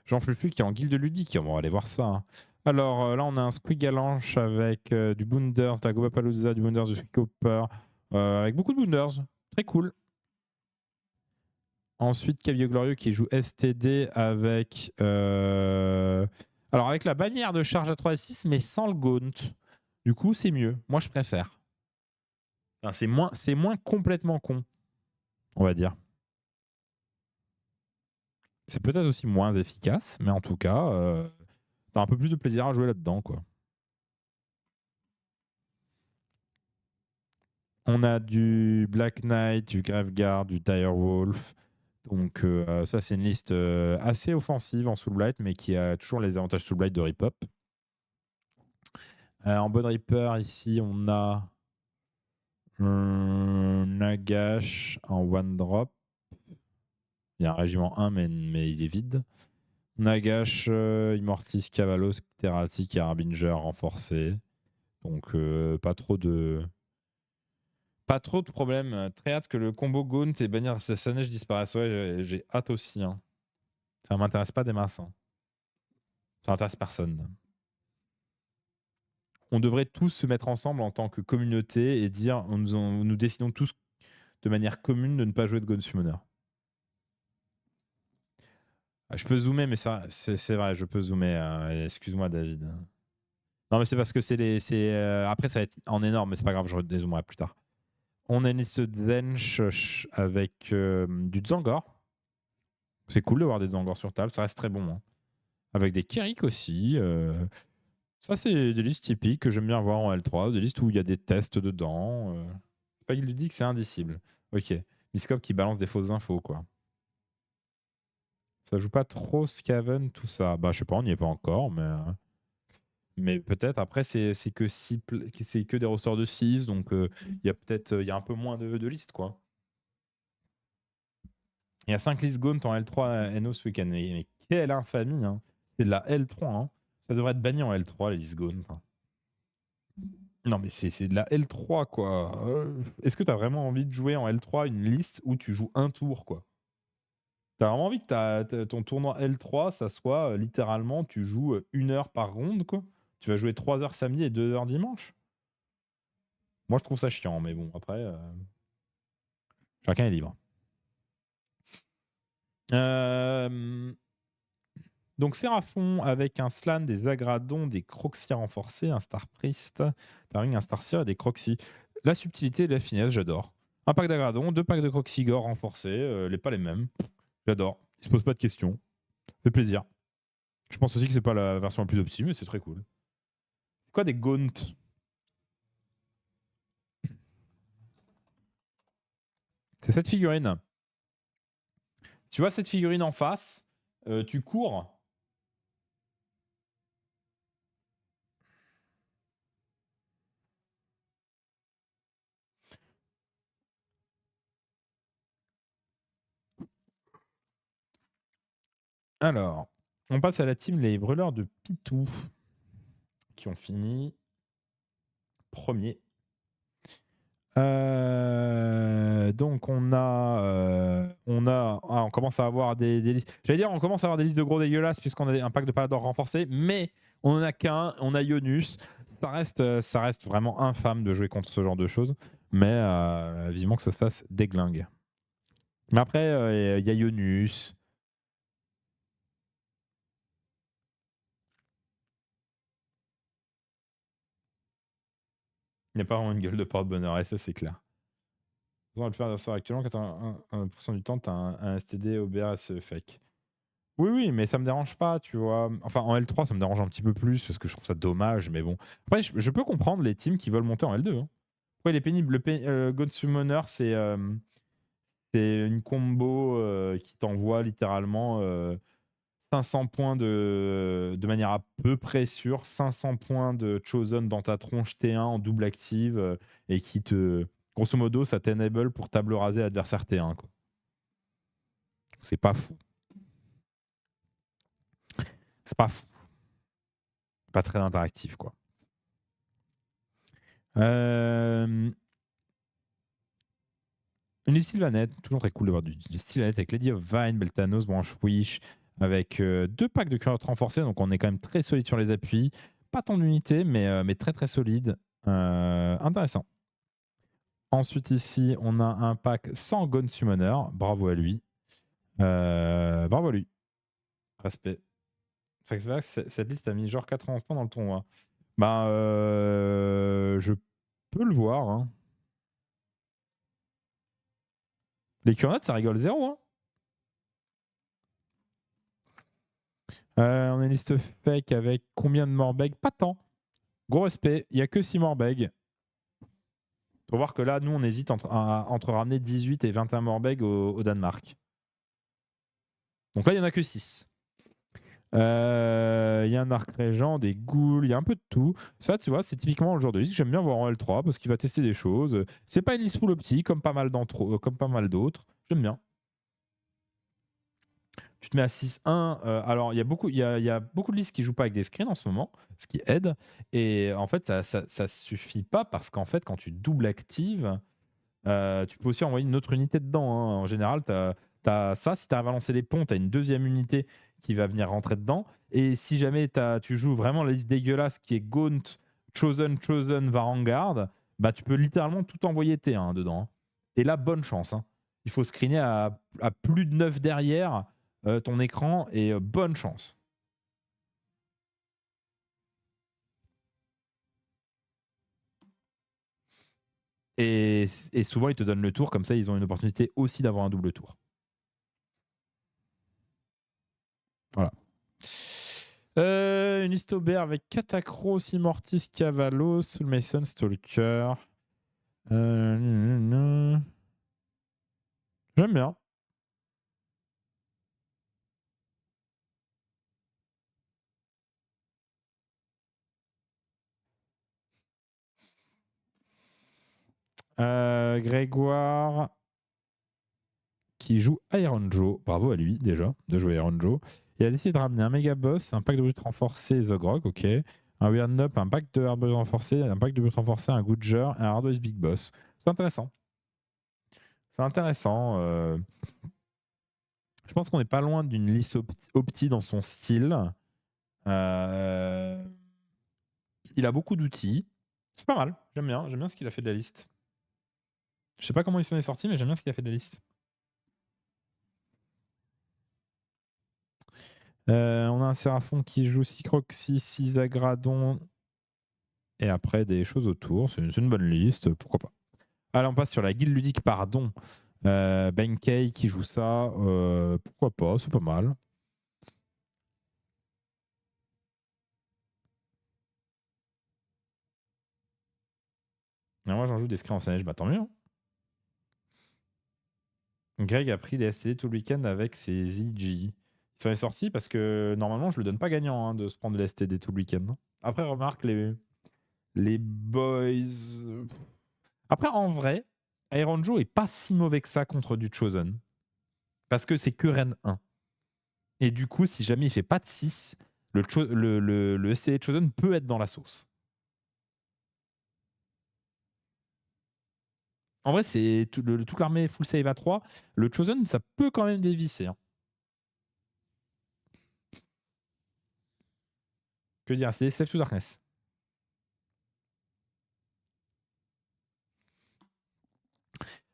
S1: Jean Fluflu qui est en guilde ludique. On va aller voir ça. Hein. Alors là, on a un Squiggalanche avec du Boonders, de la Gobapalooza, du Boonders, du Squighopper, avec beaucoup de Boonders. Très cool. Ensuite, Cabillaud Glorieux qui joue STD avec. Alors, avec la bannière de charge à 3 et 6, mais sans le Gaunt. Du coup, c'est mieux. Moi, je préfère. Enfin, c'est moins complètement con, on va dire. C'est peut-être aussi moins efficace, mais en tout cas, t'as un peu plus de plaisir à jouer là-dedans, quoi. On a du Black Knight, du Graveguard, du Direwolf. Donc ça, c'est une liste assez offensive en Soulblight, mais qui a toujours les avantages Soulblight de Rip-Up. En Bone Reaper, ici, on a Nagash en one drop. Il y a un régiment 1, mais il est vide. Nagash, Immortis, Cavalos, Terati, Carabinger renforcé. Donc pas trop de problèmes. Très hâte que le combo Gaunt et bannière Neige disparaissent. Ouais, j'ai hâte aussi. Hein. Ça m'intéresse pas des masses. Hein. Ça intéresse personne. On devrait tous se mettre ensemble en tant que communauté et dire nous décidons tous de manière commune de ne pas jouer de Gaunt Summoner. Je peux zoomer, mais ça, c'est vrai, je peux zoomer. Excuse-moi, David. Non, mais c'est parce que après, ça va être en énorme, mais c'est pas grave, je dézoomerai plus tard. On a une liste de Zench avec du Zangor. C'est cool de voir des Zangor sur table, ça reste très bon. Hein. Avec des Kirik aussi. Ça, c'est des listes typiques que j'aime bien voir en L3, des listes où il y a des tests dedans. Pas qu'il lui dit que c'est indicible. Ok. Biscope qui balance des fausses infos, quoi. Ça joue pas trop Scaven, tout ça. Bah, je sais pas, on n'y est pas encore, mais peut-être. Après, c'est que des rosters de 6, donc il y a peut-être il y a un peu moins de listes, quoi. Il y a 5 listes Gaunt en L3 NO ce week-end. Mais quelle infamie, hein. C'est de la L3, hein. Ça devrait être banni en L3, les listes Gaunt. Hein. Non, mais c'est de la L3, quoi. Est-ce que t'as vraiment envie de jouer en L3 une liste où tu joues un tour, quoi? T'as vraiment envie que ton tournoi L3, ça soit littéralement, tu joues 1 heure par ronde, quoi? Tu vas jouer 3 heures samedi et 2 heures dimanche? Moi, je trouve ça chiant, mais bon, après, chacun est libre. Donc, Séraphon avec un Slan, des Agradons, des Croxy renforcés, un Star Priest, un Star Seer et des Croxy. La subtilité et la finesse, j'adore. Un pack d'Agradons, 2 packs de Croxy Gore renforcés, pas les mêmes. J'adore. Il se pose pas de questions. Ça fait plaisir. Je pense aussi que c'est pas la version la plus optimale, mais c'est très cool. C'est quoi des Gaunt? C'est cette figurine. Tu vois cette figurine en face, tu cours. Alors, on passe à la team les brûleurs de Pitou qui ont fini premier. Donc on commence à avoir des listes. J'allais dire on commence à avoir des listes de gros dégueulasses puisqu'on a un pack de Palador renforcé, mais on en a qu'un, on a Ionus. Ça reste vraiment infâme de jouer contre ce genre de choses, mais vivement que ça se fasse déglingue. Mais après il y a Ionus. Il n'y a pas vraiment une gueule de porte-bonheur, et ça c'est clair. Dans la plupart des sorts actuellement, 81% du temps, tu as un STD OBS fake. Oui, oui, mais ça me dérange pas, tu vois? Enfin, en L3, ça me dérange un petit peu plus parce que je trouve ça dommage, mais bon. Après, je peux comprendre les teams qui veulent monter en L2, hein. Après, il est pénible. God Summoner, c'est une combo qui t'envoie littéralement 500 points de manière à peu près sûre, 500 points de Chosen dans ta tronche T1 en double active et qui te. Grosso modo, ça t'enable pour table raser l'adversaire T1, quoi. C'est pas fou. C'est pas fou. Pas très interactif, quoi. Une Sylvanette, toujours très cool de voir du Sylvanette avec Lady of Vine, Beltanos, Branch Wish, avec 2 packs de culottes renforcées, donc on est quand même très solide sur les appuis. Pas tant d'unités, mais très très solide. Intéressant. Ensuite, ici, on a un pack sans Gone Summoner. Bravo à lui. Bravo à lui. Respect. Fait que là, cette liste a mis genre 80 points dans le tournoi. Bah, je peux le voir, hein. Les curnottes, ça rigole zéro, hein. On a une liste fake avec combien de Morbeg? Pas tant. Gros respect, il n'y a que 6 Morbeg. Faut voir que là, nous, on hésite entre ramener 18 et 21 Morbeg au Danemark. Donc là, il n'y en a que 6. Il y a un arc régent, des ghouls, il y a un peu de tout. Ça, tu vois, c'est typiquement le genre de liste que j'aime bien voir en L3 parce qu'il va tester des choses. C'est pas une liste full opti comme pas mal d'autres. J'aime bien. Tu te mets à 6-1. Alors, il y a beaucoup de listes qui jouent pas avec des screens en ce moment, ce qui aide. Et en fait, ça suffit pas parce qu'en fait, quand tu double actives, tu peux aussi envoyer une autre unité dedans, hein. En général, t'as ça. Si tu arrives à lancer les ponts, tu as une deuxième unité qui va venir rentrer dedans. Et si jamais tu joues vraiment la liste dégueulasse qui est Gaunt, Chosen, Varangard, bah, tu peux littéralement tout envoyer T1 dedans, hein. Et là, bonne chance, hein. Il faut screener à plus de 9 derrière ton écran et bonne chance. Et souvent, ils te donnent le tour, comme ça, ils ont une opportunité aussi d'avoir un double tour. Voilà. Une liste Aubert avec Catacros, Immortis, Cavallo, Soulmason, Stalker. J'aime bien. Grégoire qui joue Iron Joe. Bravo à lui déjà de jouer Iron Joe. Il a décidé de ramener un méga boss, un pack de brut renforcé et Zogrog, ok. Un Weird Up, un pack de hard renforcé, un pack de brut renforcé, un Goodger et un Hard Big Boss. C'est intéressant. C'est intéressant. Je pense qu'on n'est pas loin d'une liste opti dans son style. Il a beaucoup d'outils. C'est pas mal. J'aime bien ce qu'il a fait de la liste. Je sais pas comment il s'en est sorti, mais j'aime bien ce qu'il a fait de la liste. On a un Séraphon qui joue 6 Croxy, 6 Agradon. Et après, des choses autour. C'est une bonne liste. Pourquoi pas. Allez, on passe sur la guilde ludique, pardon. Benkei qui joue ça. Pourquoi pas. C'est pas mal. Et moi, j'en joue des screens en neige. Bah, tant mieux, hein. Greg a pris les STD tout le week-end avec ses EG. Il s'en est sorti parce que normalement, je le donne pas gagnant, hein, de se prendre les STD tout le week-end. Après, remarque, les boys. Après, en vrai, Iron Joe est pas si mauvais que ça contre du Chosen. Parce que c'est que Ren 1. Et du coup, si jamais il fait pas de 6, le STD Chosen peut être dans la sauce. En vrai, c'est toute l'armée full save à 3. Le Chosen, ça peut quand même dévisser, hein. Que dire, c'est Slave to Darkness.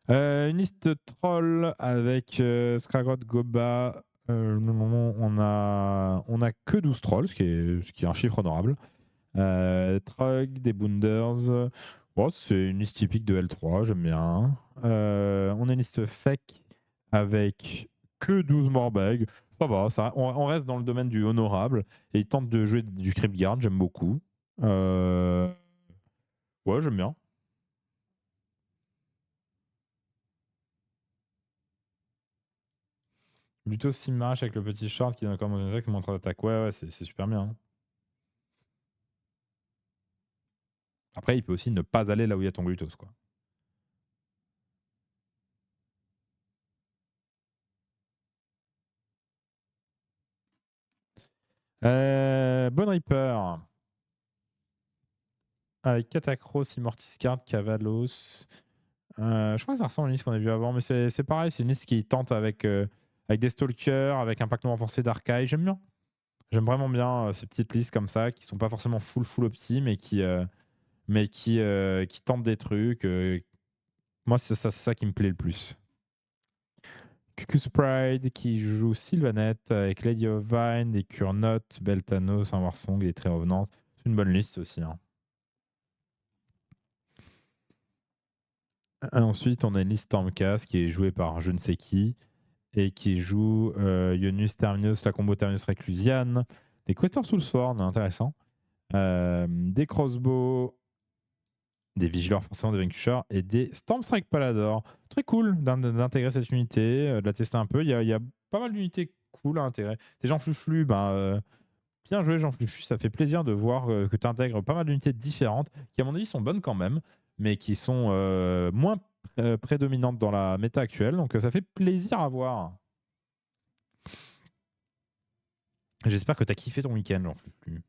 S1: Une liste troll avec Skragrod, Goba. On a que 12 trolls, ce qui est un chiffre honorable. Trug, des Boonders. Bon, c'est une liste typique de L3, j'aime bien. On a une liste fake avec que 12 Morbeg. Ça va, on reste dans le domaine du honorable. Et il tente de jouer du Cryptguard, j'aime beaucoup. Ouais, j'aime bien. Plutôt Simarash avec le petit short qui donne comme une attaque, montre d'attaque. Ouais, c'est super bien. Hein. Après, il peut aussi ne pas aller là où il y a ton Glutos, quoi. Bone Reaper. Avec Catacros, Immortis Card, Cavalos. Je crois que ça ressemble à une liste qu'on a vue avant, mais c'est pareil, c'est une liste qui tente avec des Stalkers, avec un pacte non renforcé d'Arcaille. J'aime bien. J'aime vraiment bien ces petites listes comme ça, qui sont pas forcément full opti, mais qui tentent des trucs. Moi, c'est ça qui me plaît le plus. Cuckoo's Pride qui joue Sylvanette avec Lady of Vine, des Kurnot, Beltanos, un Warsong et Très Revenante. C'est une bonne liste aussi. Hein. Ensuite, on a une liste Stormcast qui est jouée par je ne sais qui et qui joue Ionus Terminus, la combo Terminus Reclusian, des Questors Soulsworn, intéressant, des Crossbows, des Vigilors, forcément des Vanquishers, et des Stormstrike Palador. Très cool d'intégrer cette unité, de la tester un peu. Il y a pas mal d'unités cool à intégrer. Ces Jean Fluflu, bien joué Jean Fluflu, ça fait plaisir de voir que tu intègres pas mal d'unités différentes, qui à mon avis sont bonnes quand même, mais qui sont moins prédominantes dans la méta actuelle, donc ça fait plaisir à voir. J'espère que tu as kiffé ton week-end, Jean Fluflu.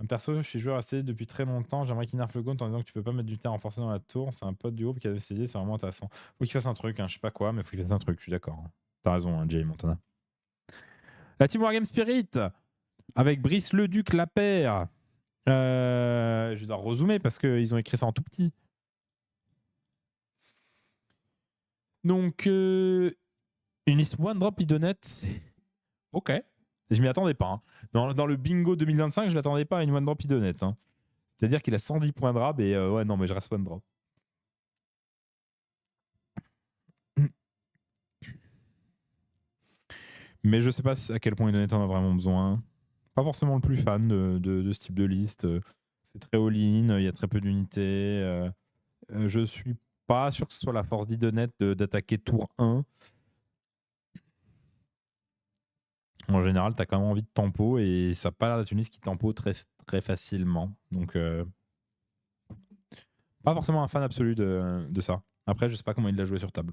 S1: Perso, je suis joueur assez depuis très longtemps. J'aimerais qu'il nerf le Gaunt en disant que tu peux pas mettre du terre renforcé dans la tour. C'est un pote du groupe qui a décidé, c'est vraiment intéressant. Faut qu'il fasse un truc, hein, je sais pas quoi, mais faut qu'il fasse un truc, je suis d'accord. Hein. T'as raison, hein, Jay Montana. La Team Wargame Spirit avec Brice Leduc Lapère. Je dois rezoomer parce qu'ils ont écrit ça en tout petit. Donc, une liste One Drop Idonette. Ok. Je m'y attendais pas. Hein. Dans le bingo 2025, je m'attendais pas à une One Drop Idonette. Hein. C'est-à-dire qu'il a 110 points de rab et ouais, non, mais je reste One Drop. Mais je sais pas à quel point Idonette en a vraiment besoin. Pas forcément le plus fan de ce type de liste. C'est très all-in, il y a très peu d'unités. Je suis pas sûr que ce soit la force d'Idonette d'attaquer tour 1. En général, tu as quand même envie de tempo et ça n'a pas l'air d'être une liste qui tempo très, très facilement. Donc, pas forcément un fan absolu de ça. Après, je sais pas comment il l'a joué sur table.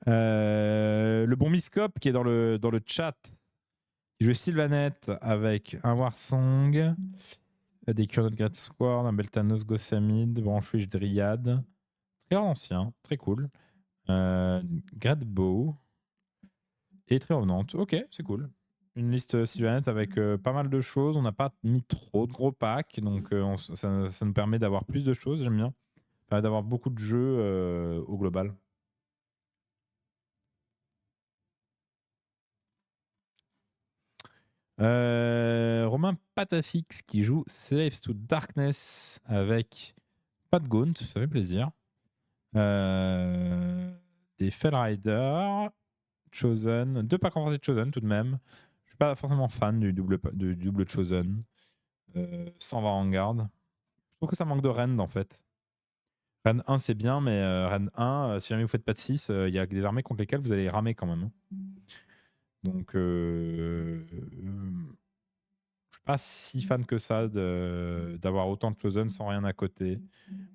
S1: Le bon Miscope qui est dans le chat, qui joue Sylvanette avec un Warsong, des Kurnot Great Sword, un Beltanos Gossamid, Branchwich Dryad. Très ancien, très cool. Great Bow et très revenante. Ok, c'est cool. Une liste Sylvanette avec pas mal de choses. On n'a pas mis trop de gros packs, donc ça nous permet d'avoir plus de choses. J'aime bien. Ça permet d'avoir beaucoup de jeux au global. Romain Patafix qui joue Slaves to Darkness avec pas de Gaunt, ça fait plaisir. Des Fellrider, Chosen, 2 packs renforcés de Chosen tout de même. Je suis pas forcément fan du double Chosen. Sans Vanguard. Je trouve que ça manque de Rend en fait. Rend 1 c'est bien, mais Rend 1, si jamais vous faites pas de 6, il y a des armées contre lesquelles vous allez ramer quand même. Hein. Donc je suis pas si fan que ça d'avoir autant de Chosen sans rien à côté.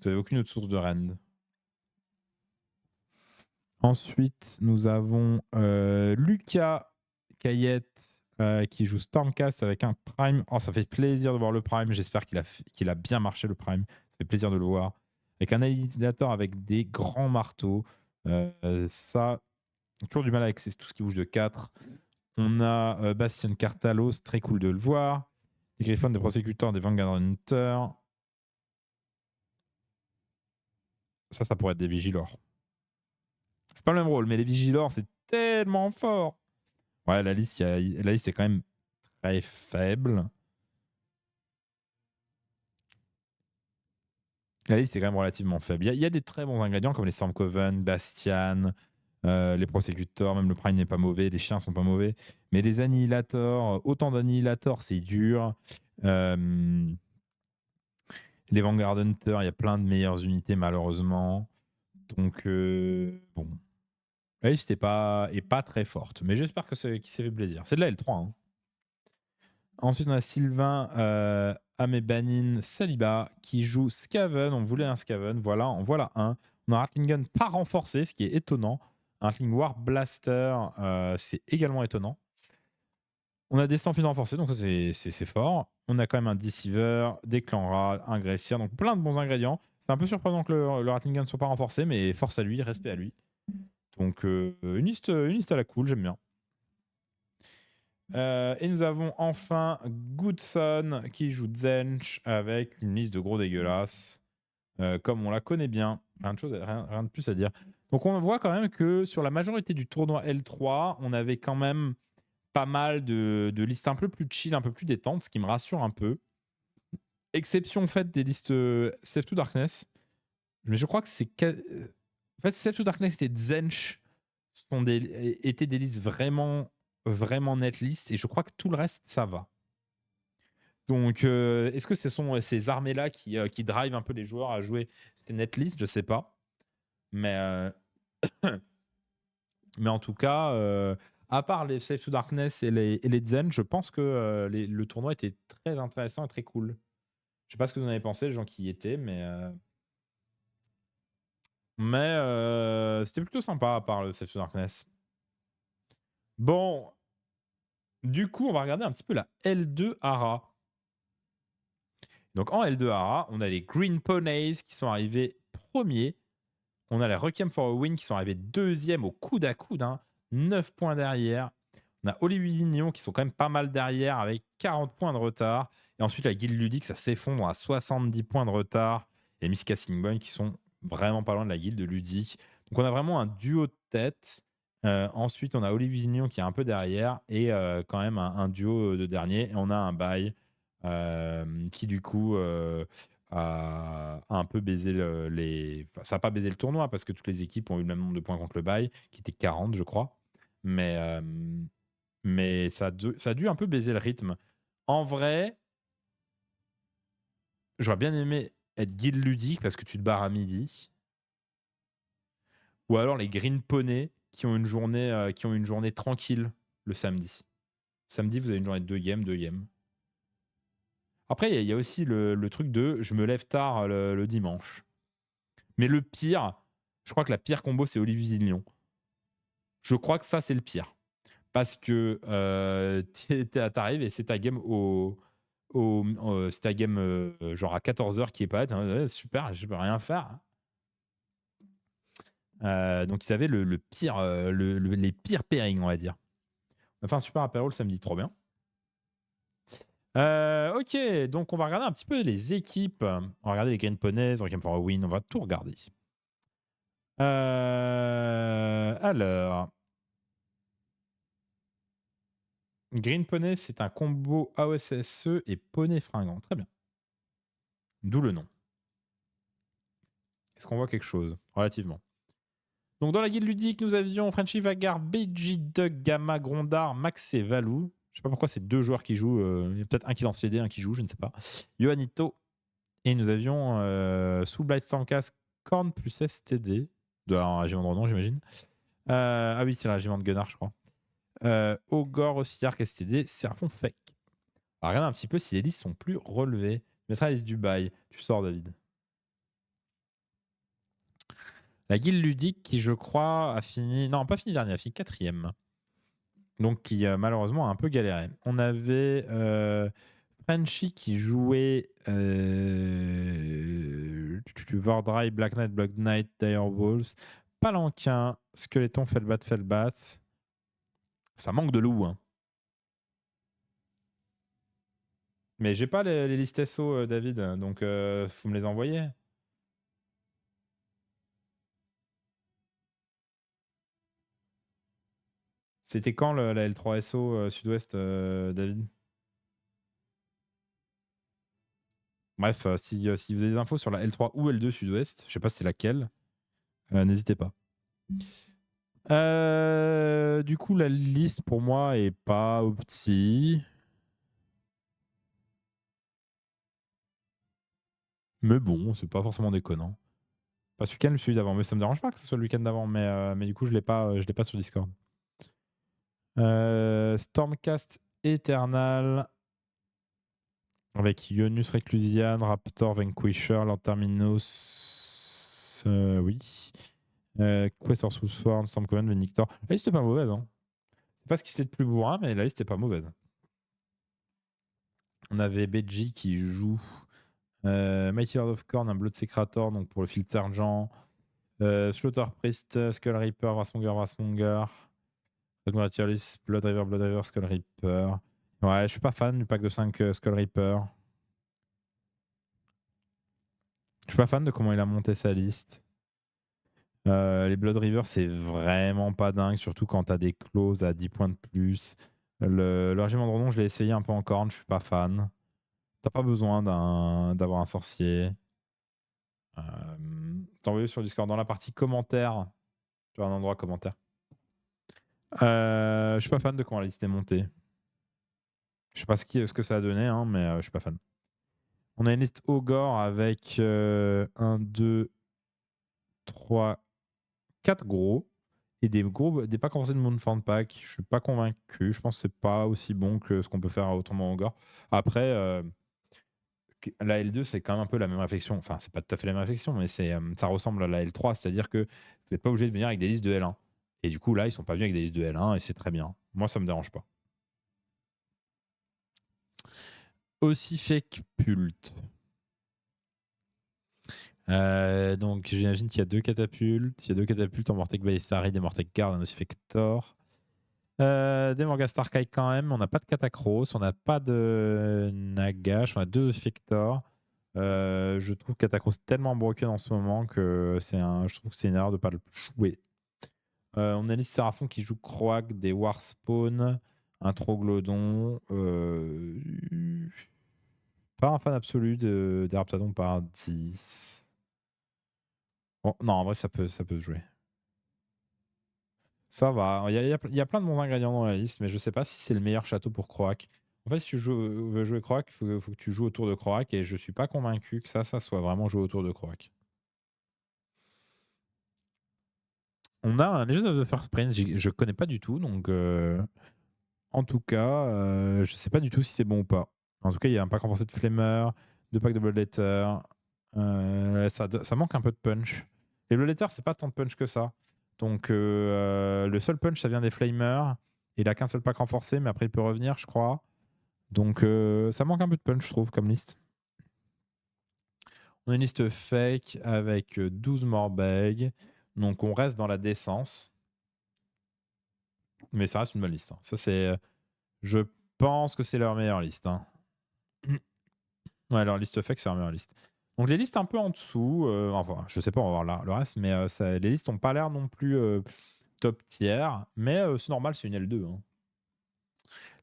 S1: Vous avez aucune autre source de Rend. Ensuite, nous avons Lucas Cayette qui joue Stormcast avec un Prime. Oh, ça fait plaisir de voir le Prime. J'espère qu'il a bien marché le Prime. Ça fait plaisir de le voir. Avec un Annihilator avec des grands marteaux. Ça, toujours du mal avec tout ce qui bouge de 4. On a Bastien Cartalos, très cool de le voir. Des Griffons, des Prosecuteurs, des Vanguard Hunters. Ça pourrait être des Vigilors. C'est pas le même rôle, mais les Vigilors, c'est tellement fort. Ouais, la liste est quand même très faible. La liste est quand même relativement faible. Il y a des très bons ingrédients comme les Stormcoven, Bastian, Les Prosecutors, même le Prime n'est pas mauvais, les chiens sont pas mauvais. Mais les Annihilators, autant d'Annihilators, c'est dur. Les Vanguard Hunter, il y a plein de meilleures unités malheureusement. Donc, bon. La liste est pas très forte. Mais j'espère qu'il s'est fait plaisir. C'est de la L3. Hein. Ensuite, on a Sylvain Amebanin Saliba qui joue Skaven. On voulait un Skaven. Voilà, en voilà un. On a un Ratling Gun pas renforcé, ce qui est étonnant. Un Ratling War Blaster, c'est également étonnant. On a des Stampede renforcés, donc ça c'est fort. On a quand même un Deceiver, des clans rats, un Gressier, donc plein de bons ingrédients. C'est un peu surprenant que le Ratling Gun ne soit pas renforcé, mais force à lui, respect à lui. Donc une liste à la cool, j'aime bien. Et nous avons enfin Goodson qui joue Zench avec une liste de gros dégueulasses. Comme on la connaît bien. Rien de plus à dire. Donc on voit quand même que sur la majorité du tournoi L3, on avait quand même pas mal de listes un peu plus chill, un peu plus détentes, ce qui me rassure un peu. Exception faite des listes Save to Darkness. Mais je crois que c'est... En fait, Save to Darkness et Zench étaient des listes vraiment net listes. Et je crois que tout le reste, ça va. Donc, est-ce que ce sont ces armées-là qui drivent un peu les joueurs à jouer ces net listes? Je sais pas. Mais, mais en tout cas, à part les Save to Darkness et les Zen, je pense que le tournoi était très intéressant et très cool. Je sais pas ce que vous en avez pensé, les gens qui y étaient, mais c'était plutôt sympa à part le Save to Darkness. Bon, du coup, on va regarder un petit peu la L2 ARA. Donc en L2 ARA, on a les Green Ponies qui sont arrivés premiers. On a les Requiem for a Win qui sont arrivés deuxième au coude à coude, hein, 9 points derrière. On a Olivier qui sont quand même pas mal derrière avec 40 points de retard. Et ensuite, la Guilde Ludique, ça s'effondre à 70 points de retard. Et les Miss Casting Boy qui sont vraiment pas loin de la Guilde Ludique. Donc on a vraiment un duo de tête. Ensuite, on a Olivier qui est un peu derrière et quand même un duo de dernier. Et on a un bail qui du coup a un peu baisé Enfin, ça n'a pas baisé le tournoi parce que toutes les équipes ont eu le même nombre de points contre le bail, qui était 40, je crois. Mais ça a dû un peu baiser le rythme. En vrai, j'aurais bien aimé être guide ludique parce que tu te barres à midi. Ou alors les Green Poney qui ont une journée tranquille le samedi. Samedi, vous avez une journée de 2 games. Après, il y a aussi le truc de je me lève tard le dimanche. Mais le pire, je crois que la pire combo, c'est Olivier Zillion. Je crois que ça, c'est le pire. Parce que t'arrives et c'est ta game c'est ta game genre à 14h qui est pas là. Super, je peux rien faire. Donc ils avaient le pire, les pires pairings, on va dire. Enfin, super apéro le samedi, trop bien. Ok, donc on va regarder un petit peu les équipes. On va regarder les Green Ponies, Requiem for a Win, on va tout regarder. Alors, Green Poney, c'est un combo AOSSE et poney fringant. Très bien. D'où le nom. Est-ce qu'on voit quelque chose? Relativement. Donc, dans la guilde ludique, nous avions Frenchy Vagar, Beji, Doug, Gamma, Grondar, Max et Valou. Je sais pas pourquoi c'est 2 joueurs qui jouent. Il y a peut-être un qui lance les dés, un qui joue, je ne sais pas. Yohanito. Et nous avions Soulblight Stormcast, Korn plus STD. De un régiment de Ronan, j'imagine. Ah oui, c'est le régiment de Gunnar, je crois. Ogre, Ossiark, STD, Serfon Fake. On va regarder un petit peu si les listes sont plus relevées. Je mettrai la liste du bail. Tu sors, David. La guilde ludique qui, je crois, a fini... Non, pas fini dernier, a fini 4e. Donc, qui malheureusement a un peu galéré. On avait Frenchy qui jouait Vordry, Black Knight, Black Knight, Direwolves, Palanquin, Skeleton, Felbat. Ça manque de loup, hein. Mais j'ai pas les listes SO, David, donc faut me les envoyer. C'était quand la L3SO Sud-Ouest, David? Bref, si vous avez des infos sur la L3 ou L2 Sud-Ouest, je sais pas c'est laquelle, n'hésitez pas. Du coup, la liste pour moi est pas opti. Mais bon, c'est pas forcément déconnant. Pas ce week-end, celui d'avant. Mais ça me dérange pas que ce soit le week-end d'avant. Mais du coup, je l'ai pas sur Discord. Stormcast Eternal. Avec Ionus Reclusian, Raptor, Vanquisher, Lord Terminus. Oui. Questor Sworn, Storm Command, Venictor. La liste est pas mauvaise. Hein. C'est pas ce qui se fait de plus bourrin, mais la liste est pas mauvaise. On avait Beji qui joue Mighty Lord of Korn, un Blood Secrator, donc pour le filtre argent. Slaughter Priest, Skull Reaper, Vrasmonger. Blood River, Skull Reaper. Ouais, je suis pas fan du pack de 5 Skull Reaper. Je suis pas fan de comment il a monté sa liste. Les Blood River, c'est vraiment pas dingue, surtout quand t'as des clauses à 10 points de plus. Le régiment de Rodon, je l'ai essayé un peu en corne, je suis pas fan. T'as pas besoin d'avoir un sorcier. T'as envoyé sur Discord dans la partie commentaires. Tu as un endroit commentaire. Je suis pas fan de comment la liste est montée. Je sais pas ce que ça a donné, hein, mais je suis pas fan. On a une liste Ogre avec 1, 2, 3, 4 gros. Et des packs renforcés de Moonfang Pack. Je suis pas convaincu. Je pense que c'est pas aussi bon que ce qu'on peut faire autrement Ogre. Après, la L2, c'est quand même un peu la même réflexion. Enfin, c'est pas tout à fait la même réflexion, mais ça ressemble à la L3. C'est-à-dire que vous n'êtes pas obligé de venir avec des listes de L1. Et du coup, là, ils sont pas venus avec des listes de L1 et c'est très bien. Moi, ça me dérange pas. Aussi fake Pult. Donc, j'imagine qu'il y a 2 catapultes. Il y a 2 catapultes en Mortec Ballistari, des Mortec Guard, un Ossifector. Des Morgastar Kai quand même. On n'a pas de Catacros, on n'a pas de Nagash, on a 2 Ossifector. Je trouve Catacros tellement broken en ce moment que je trouve que c'est une erreur de ne pas le jouer. On a Lys Seraphon qui joue Croak, des Warspawn, un Troglodyon. Pas un fan absolu des Raptadons par 10. Bon, non, en vrai, ça peut se jouer. Ça va. Il y a plein de bons ingrédients dans la liste, mais je sais pas si c'est le meilleur château pour Croak. En fait, si tu veux jouer Croak, il faut que tu joues autour de Croak, et je suis pas convaincu que ça soit vraiment jouer autour de Croak. On a un Legends of the First Prince, je connais pas du tout, donc en tout cas, je sais pas du tout si c'est bon ou pas. En tout cas, il y a un pack renforcé de Flamer, 2 packs de Bloodletter. Ça manque un peu de punch. Les Bloodletter, c'est pas tant de punch que ça. Donc, le seul punch, ça vient des Flamers. Il a qu'un seul pack renforcé, mais après, il peut revenir, je crois. Donc, ça manque un peu de punch, je trouve, comme liste. On a une liste fake avec 12 Morbeg. Donc, on reste dans la décence. Mais ça reste une bonne liste. Hein. Ça, c'est. Je pense que c'est leur meilleure liste. Hein. Ouais, leur liste fake, c'est leur meilleure liste. Donc, les listes un peu en dessous. Enfin, je sais pas, on va voir le reste. Mais les listes n'ont pas l'air non plus top tier. Mais c'est normal, c'est une L2. Hein.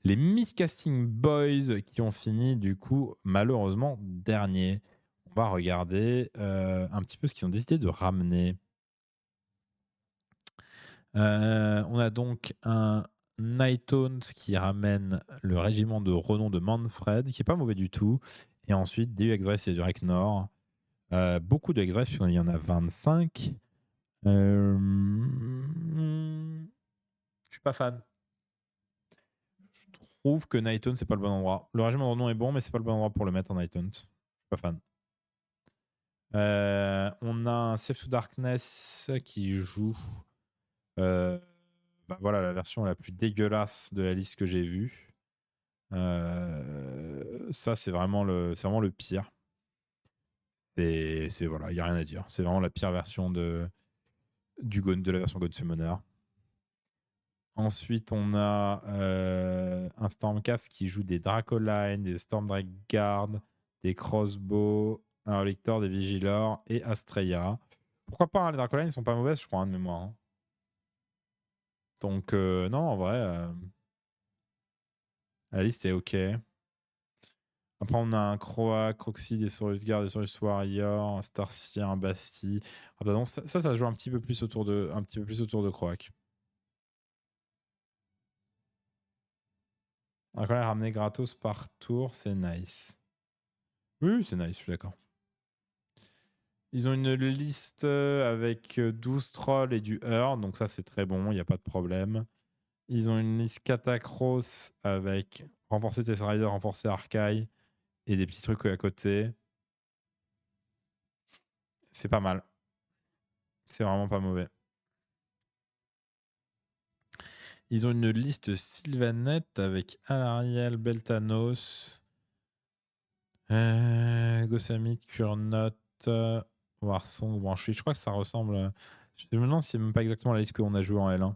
S1: Les Miscasting Boys qui ont fini, du coup, malheureusement, dernier. On va regarder un petit peu ce qu'ils ont décidé de ramener. On a donc un Nighthaunt qui ramène le régiment de renom de Manfred, qui est pas mauvais du tout. Et ensuite, des X-Dress et du Reknor. Beaucoup de X-Dress, puisqu'il y en a 25. Je suis pas fan. Je trouve que Nighthaunt, c'est pas le bon endroit. Le régiment de renom est bon, mais c'est pas le bon endroit pour le mettre en Nighthaunt. Je suis pas fan. On a un Safe to Darkness qui joue voilà, la version la plus dégueulasse de la liste que j'ai vue. Ça, c'est vraiment le pire. Voilà, il n'y a rien à dire. C'est vraiment la pire version de la version God Summoner. Ensuite, on a un Stormcast qui joue des Dracoline, des Stormdrake Guard, des Crossbow, un Relictor, des Vigilors et Astreya. Pourquoi pas, hein, les Dracoline, ils sont pas mauvaises, je crois, hein, de mémoire. Hein. Donc, non, en vrai, la liste est ok. Après, on a un Croak, Croxy, des Saurus Guard, des Saurus Warrior, un Starseer, un Basti. Ah bah non, ça se joue un petit peu plus autour de Croak. On va ramener gratos par tour, c'est nice. Oui, c'est nice, je suis d'accord. Ils ont une liste avec 12 trolls et du Hurl, donc ça c'est très bon, il n'y a pas de problème. Ils ont une liste Catacross avec renforcer Test Rider, renforcer Arcaille et des petits trucs à côté. C'est pas mal. C'est vraiment pas mauvais. Ils ont une liste Sylvanette avec Alariel, Beltanos, Gossamit, Kurnot, Warsong, Branchouille. Je crois que ça ressemble. Je me demande si c'est même pas exactement la liste qu'on a joué en L1.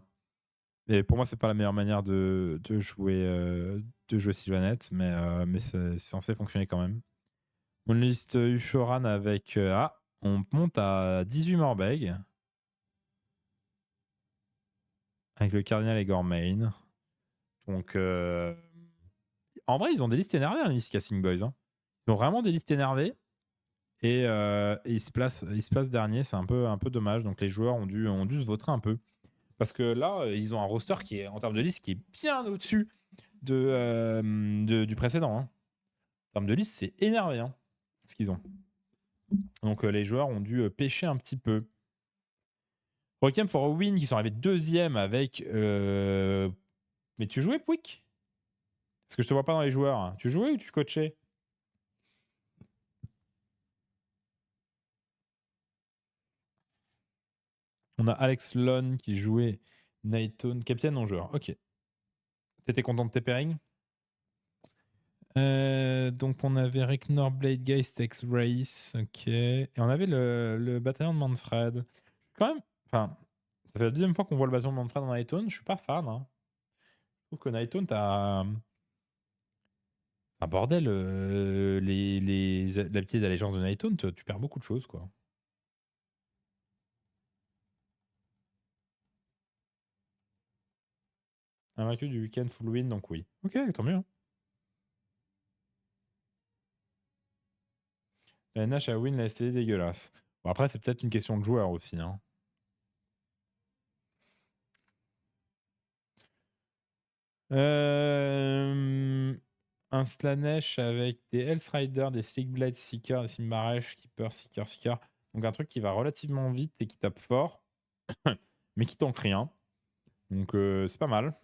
S1: Et pour moi, c'est pas la meilleure manière de jouer Sylvanette, mais c'est censé fonctionner quand même. Une liste Ushoran avec. On monte à 18 Morbeg. Avec le Cardinal et Gormain. Donc. En vrai, ils ont des listes énervées, les Casting Boys. Hein. Ils ont vraiment des listes énervées. Et ils se placent dernier. C'est un peu dommage. Donc les joueurs ont dû se vautrer un peu. Parce que là, ils ont un roster qui est, en termes de liste, qui est bien au-dessus du précédent. Hein. En termes de liste, c'est énervé ce qu'ils ont. Donc les joueurs ont dû pêcher un petit peu. Requiem for a Win qui sont arrivés deuxième avec. Mais tu jouais Pouic? Parce que je te vois pas dans les joueurs. Tu jouais ou tu coachais? On a Alex Lone qui jouait Nightone. Capitaine non joueur. Ok. T'étais content de tes pairings? Donc on avait Reknor, Bladegeist, X-Race, ok. Et on avait le bataillon de Manfred. Quand même, enfin, ça fait la deuxième fois qu'on voit le bataillon de Manfred dans Nightone, je suis pas fan. Hein. Je trouve que Nightone, t'as... Un bordel, l'habitude d'allégeance de Nightone, tu perds beaucoup de choses, quoi. Invaincu du week-end full win, donc oui. Ok, tant mieux. Hein. La NH à win, la STD dégueulasse. Bon, après, c'est peut-être une question de joueur aussi. Hein. Un Slanesh avec des Health Rider, des Slickblade Seeker, des Simbaresh, Keeper, Seeker. Donc un truc qui va relativement vite et qui tape fort, mais qui tank rien. Donc c'est pas mal.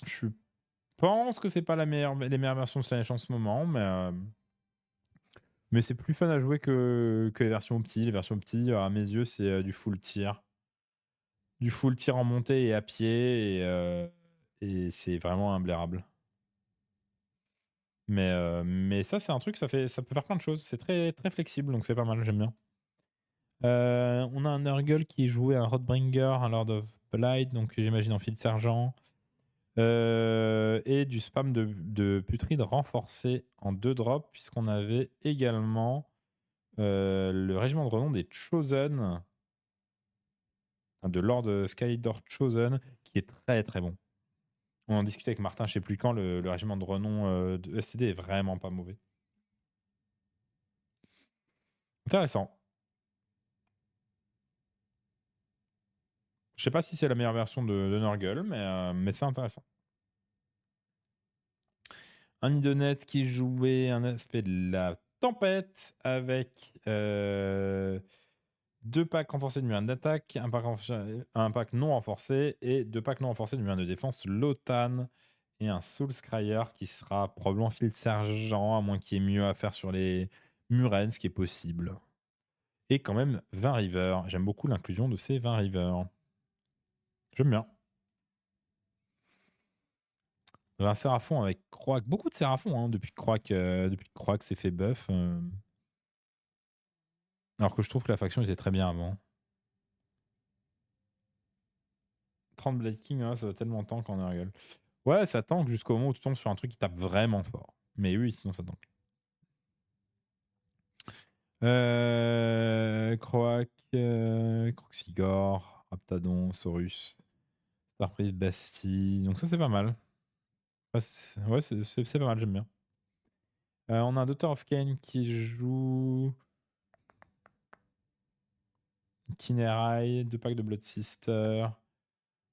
S1: Je pense que c'est pas les meilleures versions de Slanesh en ce moment, mais c'est plus fun à jouer que les versions opti. Les versions opti, à mes yeux, c'est du full tir. Du full tir en montée et à pied, et c'est vraiment imblairable. Mais ça, c'est un truc, ça peut faire plein de choses. C'est très, très flexible, donc c'est pas mal, j'aime bien. On a un Nurgle qui jouait un Rodbringer, un Lord of Blight, donc j'imagine en fil sergent. Et du spam de putride renforcé en 2 drops, puisqu'on avait également le régiment de renom des Chosen, de Lord Skylord Chosen, qui est très très bon. On en discutait avec Martin, je sais plus quand, le régiment de renom de STD est vraiment pas mauvais. Intéressant. Je sais pas si c'est la meilleure version de Nurgle, mais c'est intéressant. Un Idonet qui jouait un aspect de la tempête avec 2 packs renforcés de 1 d'attaque, un pack non renforcé et 2 packs non renforcés de 1 de défense, Lotan et un Soulscryer qui sera probablement Field Sergent, à moins qu'il y ait mieux à faire sur les Muren, ce qui est possible. Et quand même 20 Rivers. J'aime beaucoup l'inclusion de ces 20 Rivers. J'aime bien. Un Séraphon avec Croak. Beaucoup de Séraphons hein, depuis que Croak s'est fait buff. Alors que je trouve que la faction était très bien avant. 30 Blade King, hein, ça va tellement tank en Nurgle. Ouais, ça tank jusqu'au moment où tu tombes sur un truc qui tape vraiment fort. Mais oui, sinon ça tank. Croak, Croxigore, Raptadon, Saurus, Starprise, Bastille. Donc ça c'est pas mal. Ouais, c'est pas mal, j'aime bien. On a un Daughter of Kane qui joue Kinerai, 2 packs de Blood Sister,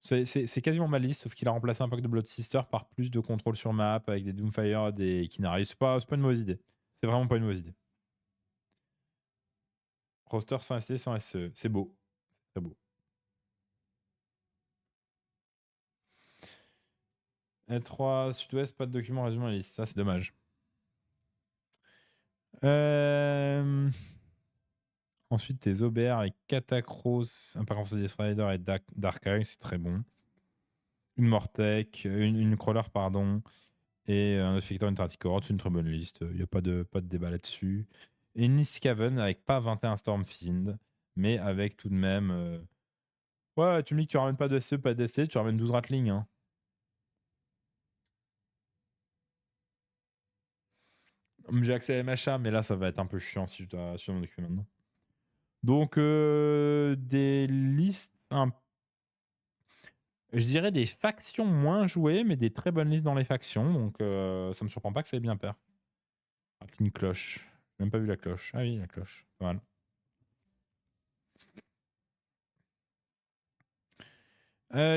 S1: C'est quasiment ma liste, sauf qu'il a remplacé un pack de Blood Sister par plus de contrôle sur map avec des Doomfire, des Kinari. C'est pas une mauvaise idée. C'est vraiment pas une mauvaise idée. Roster sans SC, sans SE. C'est beau. C'est beau. L3 Sud-Ouest, pas de document résumant la liste. Ça, c'est dommage. Ensuite, tes OBR avec Catacross, un pack Death Rider et Dark Eye, c'est très bon. Une Mortec, une Crawler, pardon, et un Effector, une Tarticorot, c'est une très bonne liste. Il n'y a pas de débat là-dessus. Et une Niskaven avec pas 21 Stormfiend, mais avec tout de même. Ouais, tu me dis que tu ramènes pas de SE, pas d'SC, tu ramènes 12 Ratling. Hein. J'ai accès à MHA, mais là, ça va être un peu chiant si je dois m'en occuper maintenant. Donc, des listes je dirais des factions moins jouées, mais des très bonnes listes dans les factions. Donc, ça me surprend pas que ça ait bien pair. Une cloche. J'ai même pas vu la cloche. Ah oui, la cloche. Pas mal.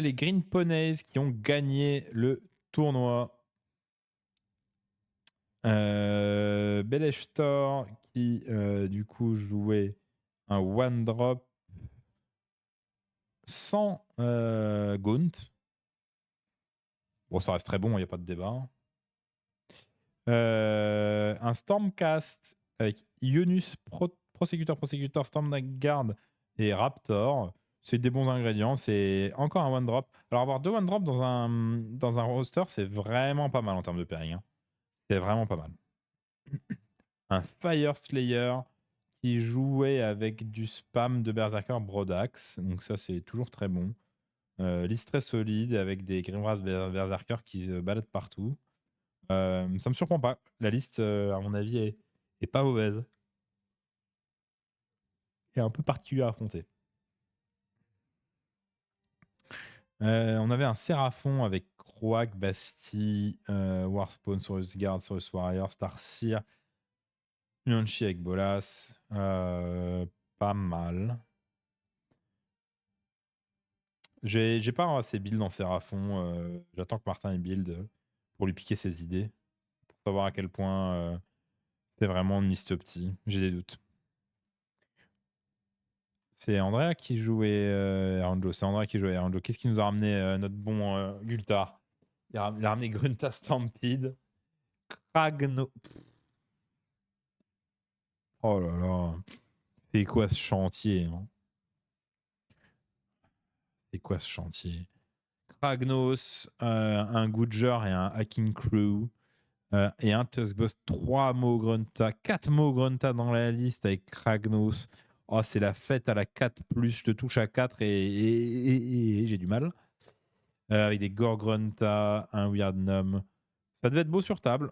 S1: Les Green Ponies qui ont gagné le tournoi. Beleshtor qui, du coup, jouait un one drop sans Gaunt. Bon, ça reste très bon, il n'y a pas de débat. Un Stormcast avec Ionus, Prosecutor, Stormguard et Raptor. C'est des bons ingrédients. C'est encore un one drop. Alors, avoir 2 one drop dans un roster, c'est vraiment pas mal en termes de pairing. Hein. C'est vraiment pas mal. Un Fire Slayer qui jouait avec du spam de Berserker Brodax. Donc, ça, c'est toujours très bon. Liste très solide avec des Grimras Berserker qui se baladent partout. Ça me surprend pas. La liste, à mon avis, est pas mauvaise. Et un peu particulier à affronter. On avait un Séraphon avec Croak, Bastille, Warspawn, Saurus Guard, Saurus Warrior, Starseer, Unionchi avec Bolas. Pas mal. J'ai pas assez build en Séraphon. J'attends que Martin ait build pour lui piquer ses idées. Pour savoir à quel point c'est vraiment une liste petit. J'ai des doutes. C'est Andrea qui jouait Aranjo. C'est Andrea qui jouait Aranjo. Qu'est-ce qui nous a ramené notre bon Gultar? Il a ramené Grunta Stampede. Kragno. Oh là là. C'est quoi ce chantier hein? C'est quoi ce chantier? Kragnos, un Goodger et un Hacking Crew. Et un Tuskboss, 3 mots Grunta, 4 mots Grunta dans la liste avec Kragnos. Oh, c'est la fête à la 4+, je te touche à 4 et j'ai du mal. Avec des Gore Grunta, un Weird Gnome. Ça devait être beau sur table.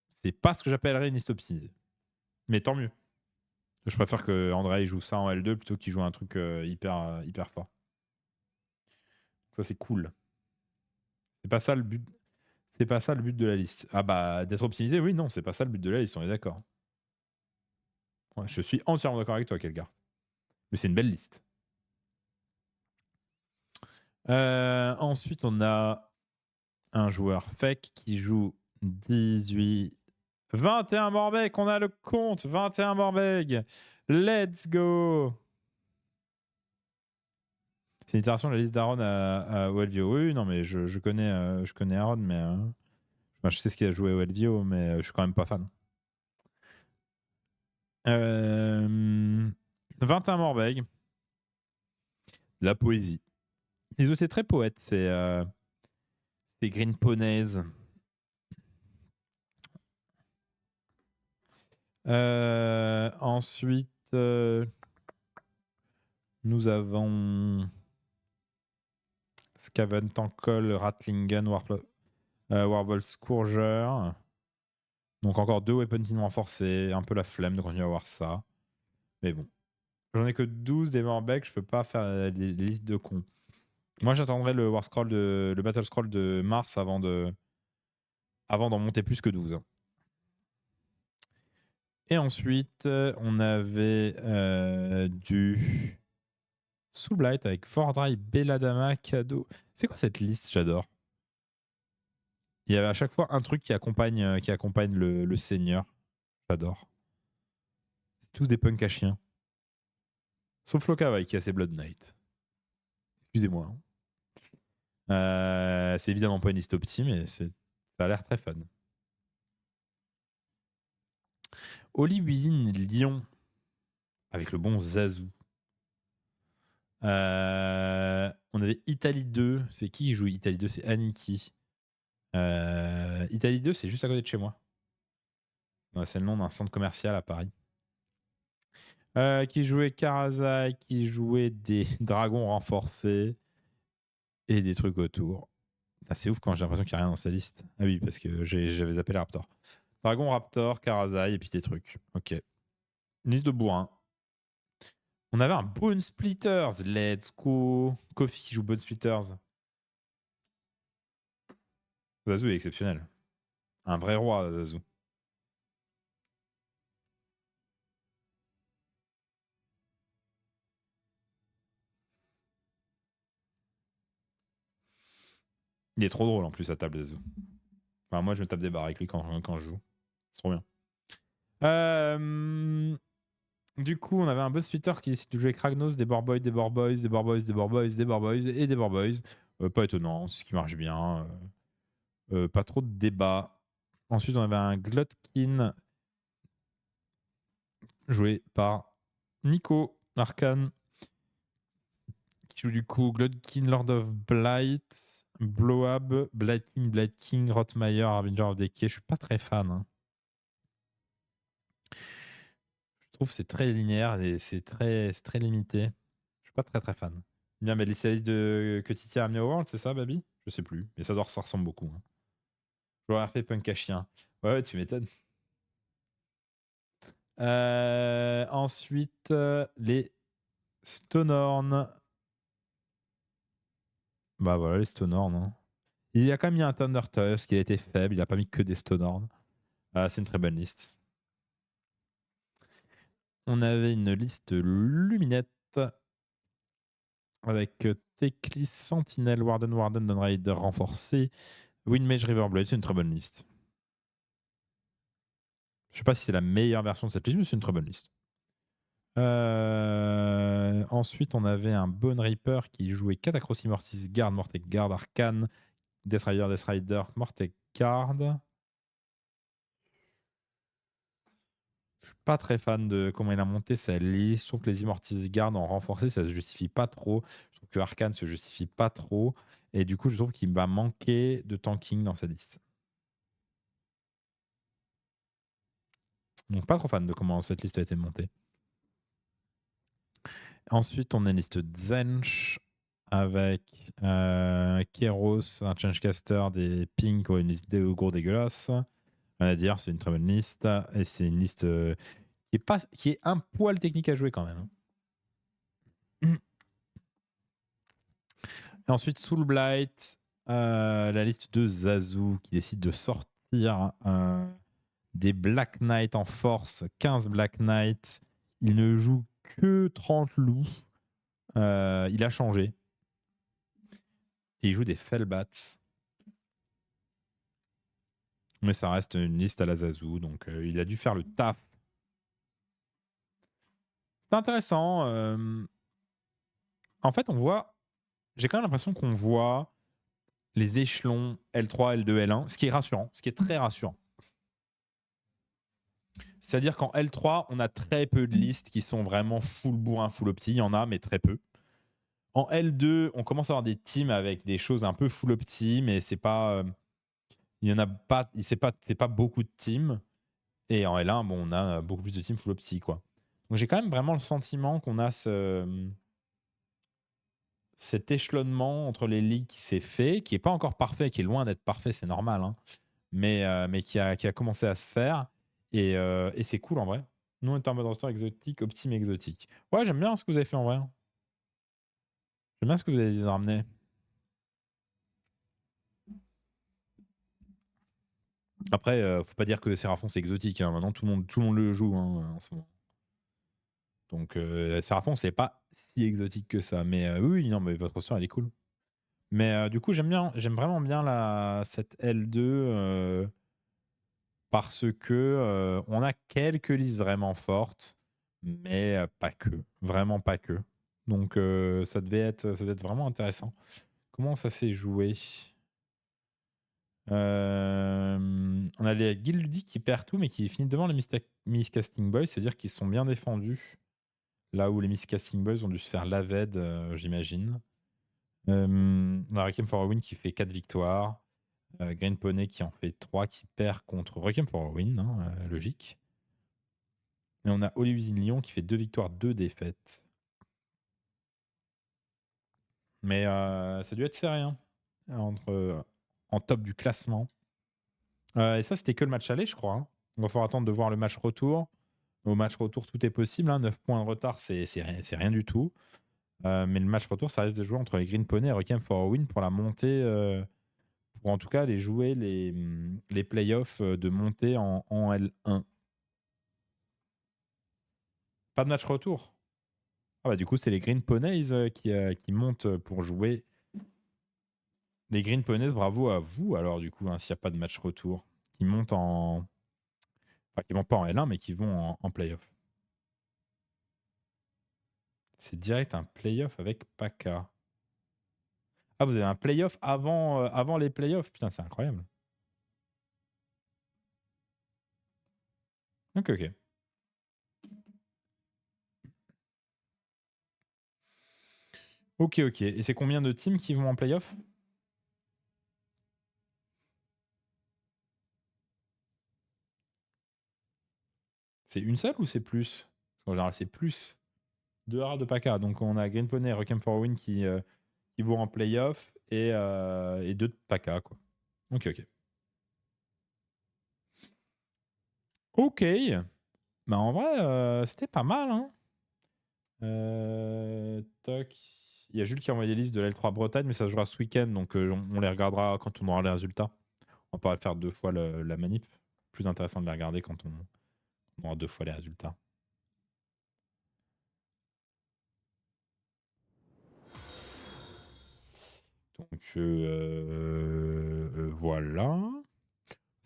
S1: C'est pas ce que j'appellerais une liste optimisée. Mais tant mieux. Je préfère que André joue ça en L2 plutôt qu'il joue un truc hyper fort. Ça, c'est cool. C'est pas ça le but. C'est pas ça le but de la liste. Ah bah, d'être optimisé, oui, non, c'est pas ça le but de la liste, on est d'accord. Ouais, je suis entièrement d'accord avec toi, Kelgar. Mais c'est une belle liste. Ensuite, on a un joueur fake qui joue 18... 21 Morbeg, on a le compte 21 Morbeg. Let's go. C'est une itération de la liste d'Aaron à OLVO. Oui, non, mais je connais Aaron, mais je sais ce qu'il a joué à OLVO, mais je suis quand même pas fan. 21 Morbeg. La poésie. Ils étaient très poètes, c'est Green Ponies. Ensuite, nous avons Skaven, Tankol, Ratlingen, Warble, Scourger. Donc encore 2 Weapon Team renforcés. Un peu la flemme de continuer à avoir ça. Mais bon. J'en ai que 12 des Morbeg, je peux pas faire des listes de cons. Moi j'attendrai le Battle Scroll de mars avant d'en monter plus que 12. Et ensuite, on avait du Soul Blight avec Fordry, Belladama, Cadeau. C'est quoi cette liste? J'adore. Il y avait à chaque fois un truc qui accompagne le seigneur. J'adore. C'est tous des punks à chiens. Sauf Lokawai qui a ses Blood Knight. Excusez-moi. C'est évidemment pas une liste optime, mais ça a l'air très fun. Oli Wizin Lyon avec le bon Zazu. On avait Italie 2. C'est qui joue Italie 2? C'est Aniki. Italie 2, c'est juste à côté de chez moi. Ouais, c'est le nom d'un centre commercial à Paris. Qui jouait Karazai, qui jouait des dragons renforcés et des trucs autour. Ah, c'est ouf quand j'ai l'impression qu'il n'y a rien dans sa liste. Ah oui, parce que j'avais zappé les Raptors. Dragon Raptor, Karazai et puis des trucs. Ok. Une liste de bourrin. On avait un Bone Splitters. Let's go. Kofi qui joue Bone Splitters. Zazu est exceptionnel. Un vrai roi, Zazu. Il est trop drôle en plus à table, Zazu. Enfin, moi, je me tape des barres avec lui quand je joue. C'est trop bien. Du coup, on avait un boss splitter qui décide de jouer Kragnos, des Borboys, des Borboys, des Borboys, des Borboys, des Borboys et des Borboys. Pas étonnant, c'est ce qui marche bien. Pas trop de débat. Ensuite, on avait un Glotkin joué par Nico Arcan, qui joue du coup Glotkin, Lord of Blight, Blowab, Blight King, Rotmeyer, Harbinger of Decay. Je suis pas très fan. Hein. Je trouve que c'est très linéaire et c'est très limité. Je suis pas très fan. Bien, mais les séries que Titi a amené au World, c'est ça, Baby? Je sais plus, mais ça ressemble beaucoup. Hein. J'aurais fait punk à chien. Ouais, tu m'étonnes. Ensuite, les Stonehorn. Bah voilà, les Stonehorn. Hein. Il a quand même mis un Thunder Tusk, il a été faible, il a pas mis que des Stonehorn. C'est une très bonne liste. On avait une liste luminette avec Teclis, Sentinel, Warden, Dawn Raider renforcé, Windmage, Riverblade. C'est une très bonne liste. Je sais pas si c'est la meilleure version de cette liste, mais c'est une très bonne liste. Ensuite, on avait un Bone Reaper qui jouait Catacross Immortis, Guard, Mortec Guard, Arcane, Death Rider, Mortec Guard. Je suis pas très fan de comment il a monté sa liste. Je trouve que les Immortis Guard en renforcé, ça se justifie pas trop. Je trouve que Arcane se justifie pas trop. Et du coup, je trouve qu'il va manquer de tanking dans sa liste. Donc, pas trop fan de comment cette liste a été montée. Ensuite, on a une liste Zench avec Keros, un Changecaster, des Pink, une liste de gros dégueulasses. On va dire, c'est une très bonne liste. Et c'est une liste qui est un poil technique à jouer quand même. Et ensuite, Soul Blight, la liste de Zazu qui décide de sortir des Black Knight en force, 15 Black Knight. Il ne joue que 30 loups. Il a changé. Et il joue des Fellbats. Mais ça reste une liste à la Zazu, donc il a dû faire le taf. C'est intéressant. En fait, j'ai quand même l'impression qu'on voit les échelons L3, L2, L1, ce qui est rassurant, ce qui est très rassurant. C'est-à-dire qu'en L3, on a très peu de listes qui sont vraiment full bourrin, full opti. Il y en a, mais très peu. En L2, on commence à avoir des teams avec des choses un peu full opti, mais c'est pas, il y en a pas, c'est pas beaucoup de teams. Et en L1, bon, on a beaucoup plus de teams full opti, quoi. Donc j'ai quand même vraiment le sentiment qu'on a cet échelonnement entre les ligues qui s'est fait, qui est pas encore parfait, qui est loin d'être parfait, c'est normal, hein, mais qui a commencé à se faire. Et c'est cool en vrai. Nous, on est en mode roster exotique, optime exotique. Ouais, j'aime bien ce que vous avez fait en vrai. J'aime bien ce que vous avez ramené. Après, faut pas dire que Seraphon c'est exotique. Hein. Maintenant, tout le monde le joue hein, en ce moment. Donc, Seraphon, c'est pas si exotique que ça. Mais oui, non, mais votre sœur, elle est cool. Mais du coup, j'aime vraiment bien cette L2 parce que on a quelques listes vraiment fortes, mais pas que. Vraiment pas que. Donc, ça devait être vraiment intéressant. Comment ça s'est joué? On a les Guildy qui perdent tout, mais qui finissent devant les Miscasting Boys, c'est-à-dire qu'ils sont bien défendus. Là où les Miscasting Boys ont dû se faire laved, j'imagine. On a Requiem for a Win qui fait 4 victoires. Green Pony qui en fait 3, qui perd contre Requiem for a Win, hein, logique. Et on a Olivier Lyon qui fait 2 victoires, 2 défaites. Mais ça a dû être serré, hein, en top du classement. Et ça, c'était que le match aller, je crois, hein. On va falloir attendre de voir le match retour. Au match retour, tout est possible, hein. 9 points de retard, c'est rien du tout. Mais le match retour, ça risque de jouer entre les Green Pony et Requiem for a Win pour la montée, pour en tout cas aller jouer les playoffs de montée en L1. Pas de match retour. Ah bah du coup, c'est les Green Ponies qui montent pour jouer. Les Green Ponies, bravo à vous alors du coup, hein, s'il n'y a pas de match retour. Qui montent en... Enfin, qui vont pas en L1, mais qui vont en playoff. C'est direct un playoff avec Paka. Ah, vous avez un playoff avant les playoffs? Putain, c'est incroyable. Ok, ok. Ok, ok. Et c'est combien de teams qui vont en playoff? C'est une seule ou c'est plus? Parce qu'en général, c'est plus. 2 rares de Paka. Donc on a Green Pony et Requiem for a Win qui vont en playoff et 2 de Paka, quoi. Ok, ok. Ok. Bah en vrai, c'était pas mal, hein. Toc. Il y a Jules qui a envoyé les listes de l'L3 Bretagne, mais ça se jouera ce week-end, donc on les regardera quand on aura les résultats. On pourra faire 2 fois la manip. Plus intéressant de les regarder quand on aura 2 fois les résultats. Donc voilà.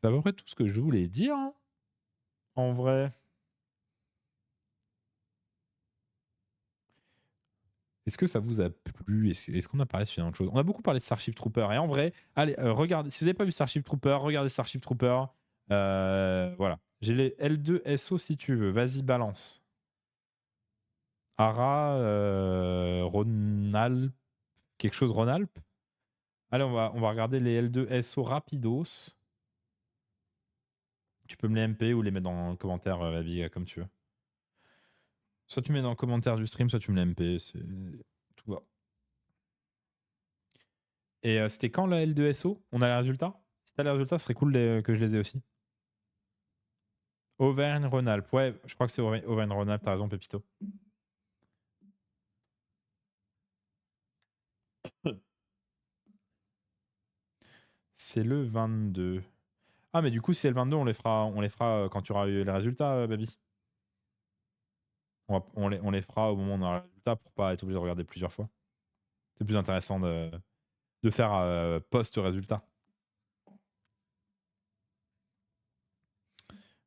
S1: C'est à peu près tout ce que je voulais dire, hein, en vrai. Est-ce que ça vous a plu? Est-ce qu'on a parlé de autre chose? On a beaucoup parlé de Starship Trooper. Et en vrai, allez, regardez. Si vous n'avez pas vu Starship Trooper, regardez Starship Trooper. Voilà. J'ai les L2 SO si tu veux. Vas-y, balance. Ara, Ronalp, quelque chose Ronalp. Allez, on va regarder les L2 SO rapidos. Tu peux me les MP ou les mettre dans le commentaire, Babi, comme tu veux. Soit tu mets dans le commentaire du stream, soit tu me les MP. Tout va. Et c'était quand la L2SO? On a les résultats? Si t'as les résultats, ce serait cool que je les ai aussi. Auvergne-Rhône-Alpes. Ouais, je crois que c'est Auvergne-Rhône-Alpes, t'as raison, Pépito. C'est le 22. Ah, mais du coup, si c'est le 22, on les fera quand tu auras eu les résultats, Baby. On les fera au moment où on aura les résultats pour pas être obligé de regarder plusieurs fois. C'est plus intéressant de faire post-résultat.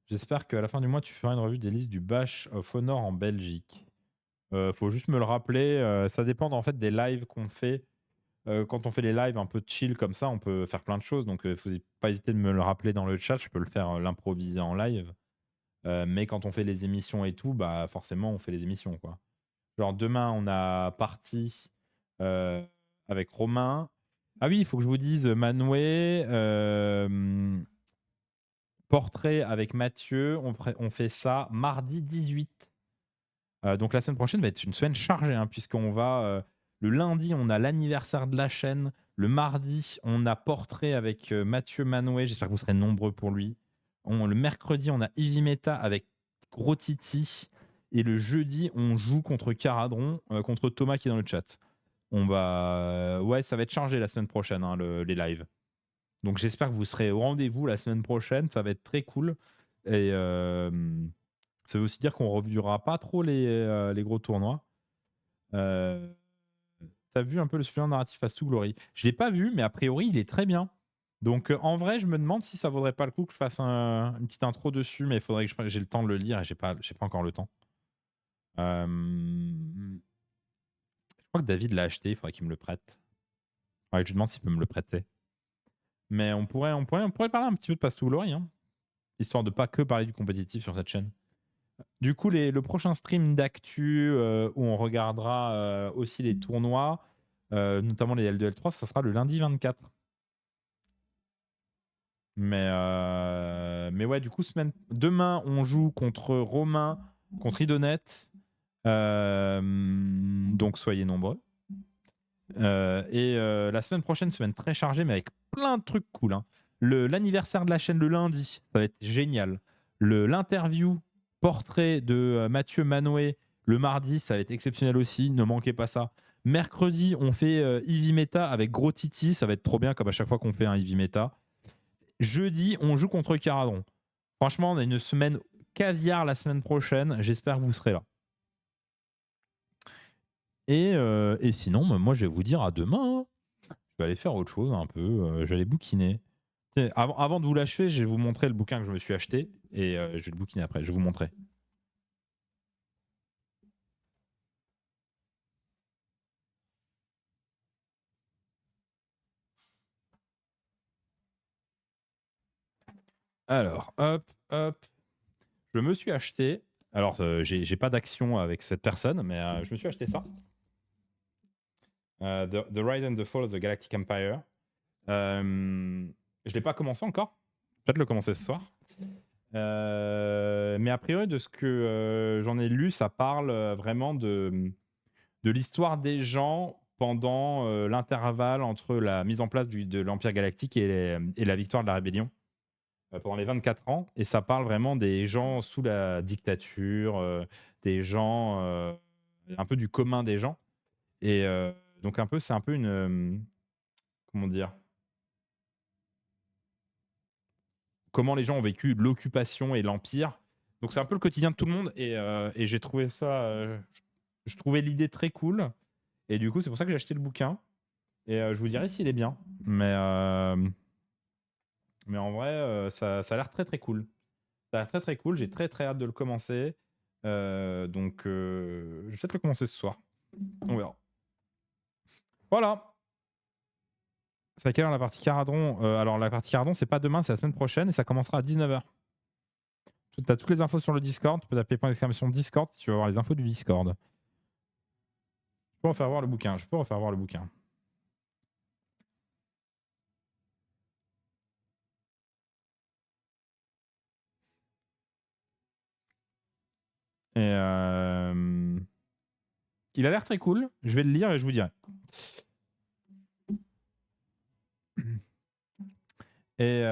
S1: J'espère qu'à la fin du mois, tu feras une revue des listes du Bash of Honor en Belgique. Faut juste me le rappeler. Ça dépend en fait des lives qu'on fait. Quand on fait les lives un peu chill comme ça, on peut faire plein de choses. Donc, faut pas hésiter de me le rappeler dans le chat. Je peux le faire, l'improviser en live. Mais quand on fait les émissions et tout, bah forcément, on fait les émissions, quoi. Genre demain, on a parti avec Romain. Ah oui, il faut que je vous dise Manway, portrait avec Mathieu. On fait ça mardi 18. Donc la semaine prochaine va être une semaine chargée, hein, puisqu'on va... le lundi, on a l'anniversaire de la chaîne. Le mardi, on a portrait avec Mathieu Manoué. J'espère que vous serez nombreux pour lui. Le mercredi, on a Ivy Meta avec Gros Titi. Et le jeudi, on joue contre Caradron, contre Thomas qui est dans le chat. Ouais, ça va être chargé la semaine prochaine, hein, les lives. Donc j'espère que vous serez au rendez-vous la semaine prochaine. Ça va être très cool. Et Ça veut aussi dire qu'on reviewera pas trop les gros tournois. T'as vu un peu le supplément narratif Fast to Glory? Je l'ai pas vu, mais a priori, il est très bien. Donc, en vrai, je me demande si ça vaudrait pas le coup que je fasse une petite intro dessus, mais il faudrait que j'ai le temps de le lire et j'ai pas encore le temps. Je crois que David l'a acheté, il faudrait qu'il me le prête. Ouais, je lui demande s'il peut me le prêter. Mais on pourrait parler un petit peu de Fast to Glory, hein, histoire de pas que parler du compétitif sur cette chaîne. Du coup, le prochain stream d'actu où on regardera aussi les tournois, notamment les L2, L3, ça sera le lundi 24. Mais ouais, du coup, demain, on joue contre Romain, contre Idonet. Donc, soyez nombreux. Et la semaine prochaine, semaine très chargée, mais avec plein de trucs cool. Hein. L'anniversaire de la chaîne le lundi, ça va être génial. L'interview portrait de Mathieu Manoué le mardi, ça va être exceptionnel aussi. Ne manquez pas ça. Mercredi, on fait Eevee Meta avec Gros Titi. Ça va être trop bien, comme à chaque fois qu'on fait un Eevee Meta. Jeudi, on joue contre Caradon. Franchement, on a une semaine caviar la semaine prochaine. J'espère que vous serez là. Et sinon, moi, je vais vous dire à demain. Hein. Je vais aller faire autre chose un peu. Je vais aller bouquiner. Avant de vous l'achever, je vais vous montrer le bouquin que je me suis acheté. Et je vais le bouquiner après. Je vais vous montrer. Alors, hop. Je me suis acheté. Alors, j'ai pas d'action avec cette personne, mais je me suis acheté ça. The Rise and the Fall of the Galactic Empire. Je l'ai pas commencé encore. Peut-être le commencer ce soir. Mais a priori, de ce que j'en ai lu, ça parle vraiment de l'histoire des gens pendant l'intervalle entre la mise en place de l'Empire Galactique et la victoire de la Rébellion pendant les 24 ans. Et ça parle vraiment des gens sous la dictature, des gens, un peu du commun des gens. Et donc, c'est un peu une. Comment dire? Comment les gens ont vécu l'occupation et l'Empire. Donc c'est un peu le quotidien de tout le monde et j'ai trouvé ça, je trouvais l'idée très cool et du coup c'est pour ça que j'ai acheté le bouquin et je vous dirai s'il est bien. Mais en vrai ça a l'air très très cool. Ça a l'air très très cool, j'ai très très hâte de le commencer. Donc je vais peut-être le commencer ce soir. On verra. Voilà. C'est à quelle heure la partie Caradron? Alors la partie Caradron c'est pas demain, c'est la semaine prochaine et ça commencera à 19h. Tu as toutes les infos sur le Discord. Tu peux taper .!Discord si tu veux avoir les infos du Discord. Je peux refaire voir le bouquin. Et il a l'air très cool. Je vais le lire et je vous dirai. Et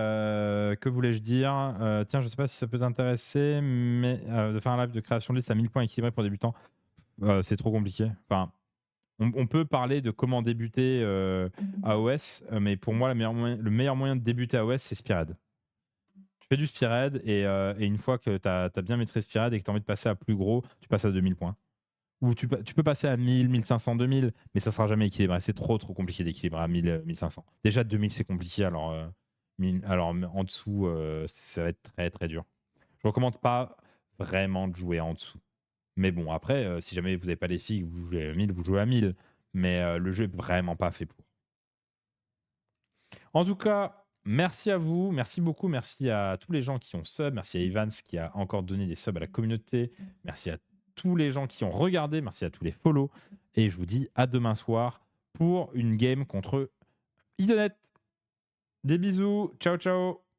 S1: que voulais-je dire? Tiens, je sais pas si ça peut t'intéresser, mais de faire un live de création de liste à 1000 points équilibrés pour débutants, c'est trop compliqué. Enfin, on peut parler de comment débuter AOS, mais pour moi, le meilleur moyen de débuter AOS, c'est Spearhead. Tu fais du Spearhead et une fois que tu as bien maîtrisé Spearhead et que tu as envie de passer à plus gros, tu passes à 2000 points. Ou tu peux passer à 1000, 1500, 2000, mais ça sera jamais équilibré. C'est trop compliqué d'équilibrer à 1000, 1500. Déjà 2000 c'est compliqué, alors en dessous ça va être très très dur. Je recommande pas vraiment de jouer en dessous. Mais bon, après, si jamais vous n'avez pas les filles, vous jouez à 1000, vous jouez à 1000. Mais le jeu est vraiment pas fait pour. En tout cas, merci à vous, merci beaucoup, merci à tous les gens qui ont sub, merci à Evans qui a encore donné des subs à la communauté, merci à tous les gens qui ont regardé, merci à tous les follow, et je vous dis à demain soir pour une game contre Idonet. Des bisous, ciao ciao.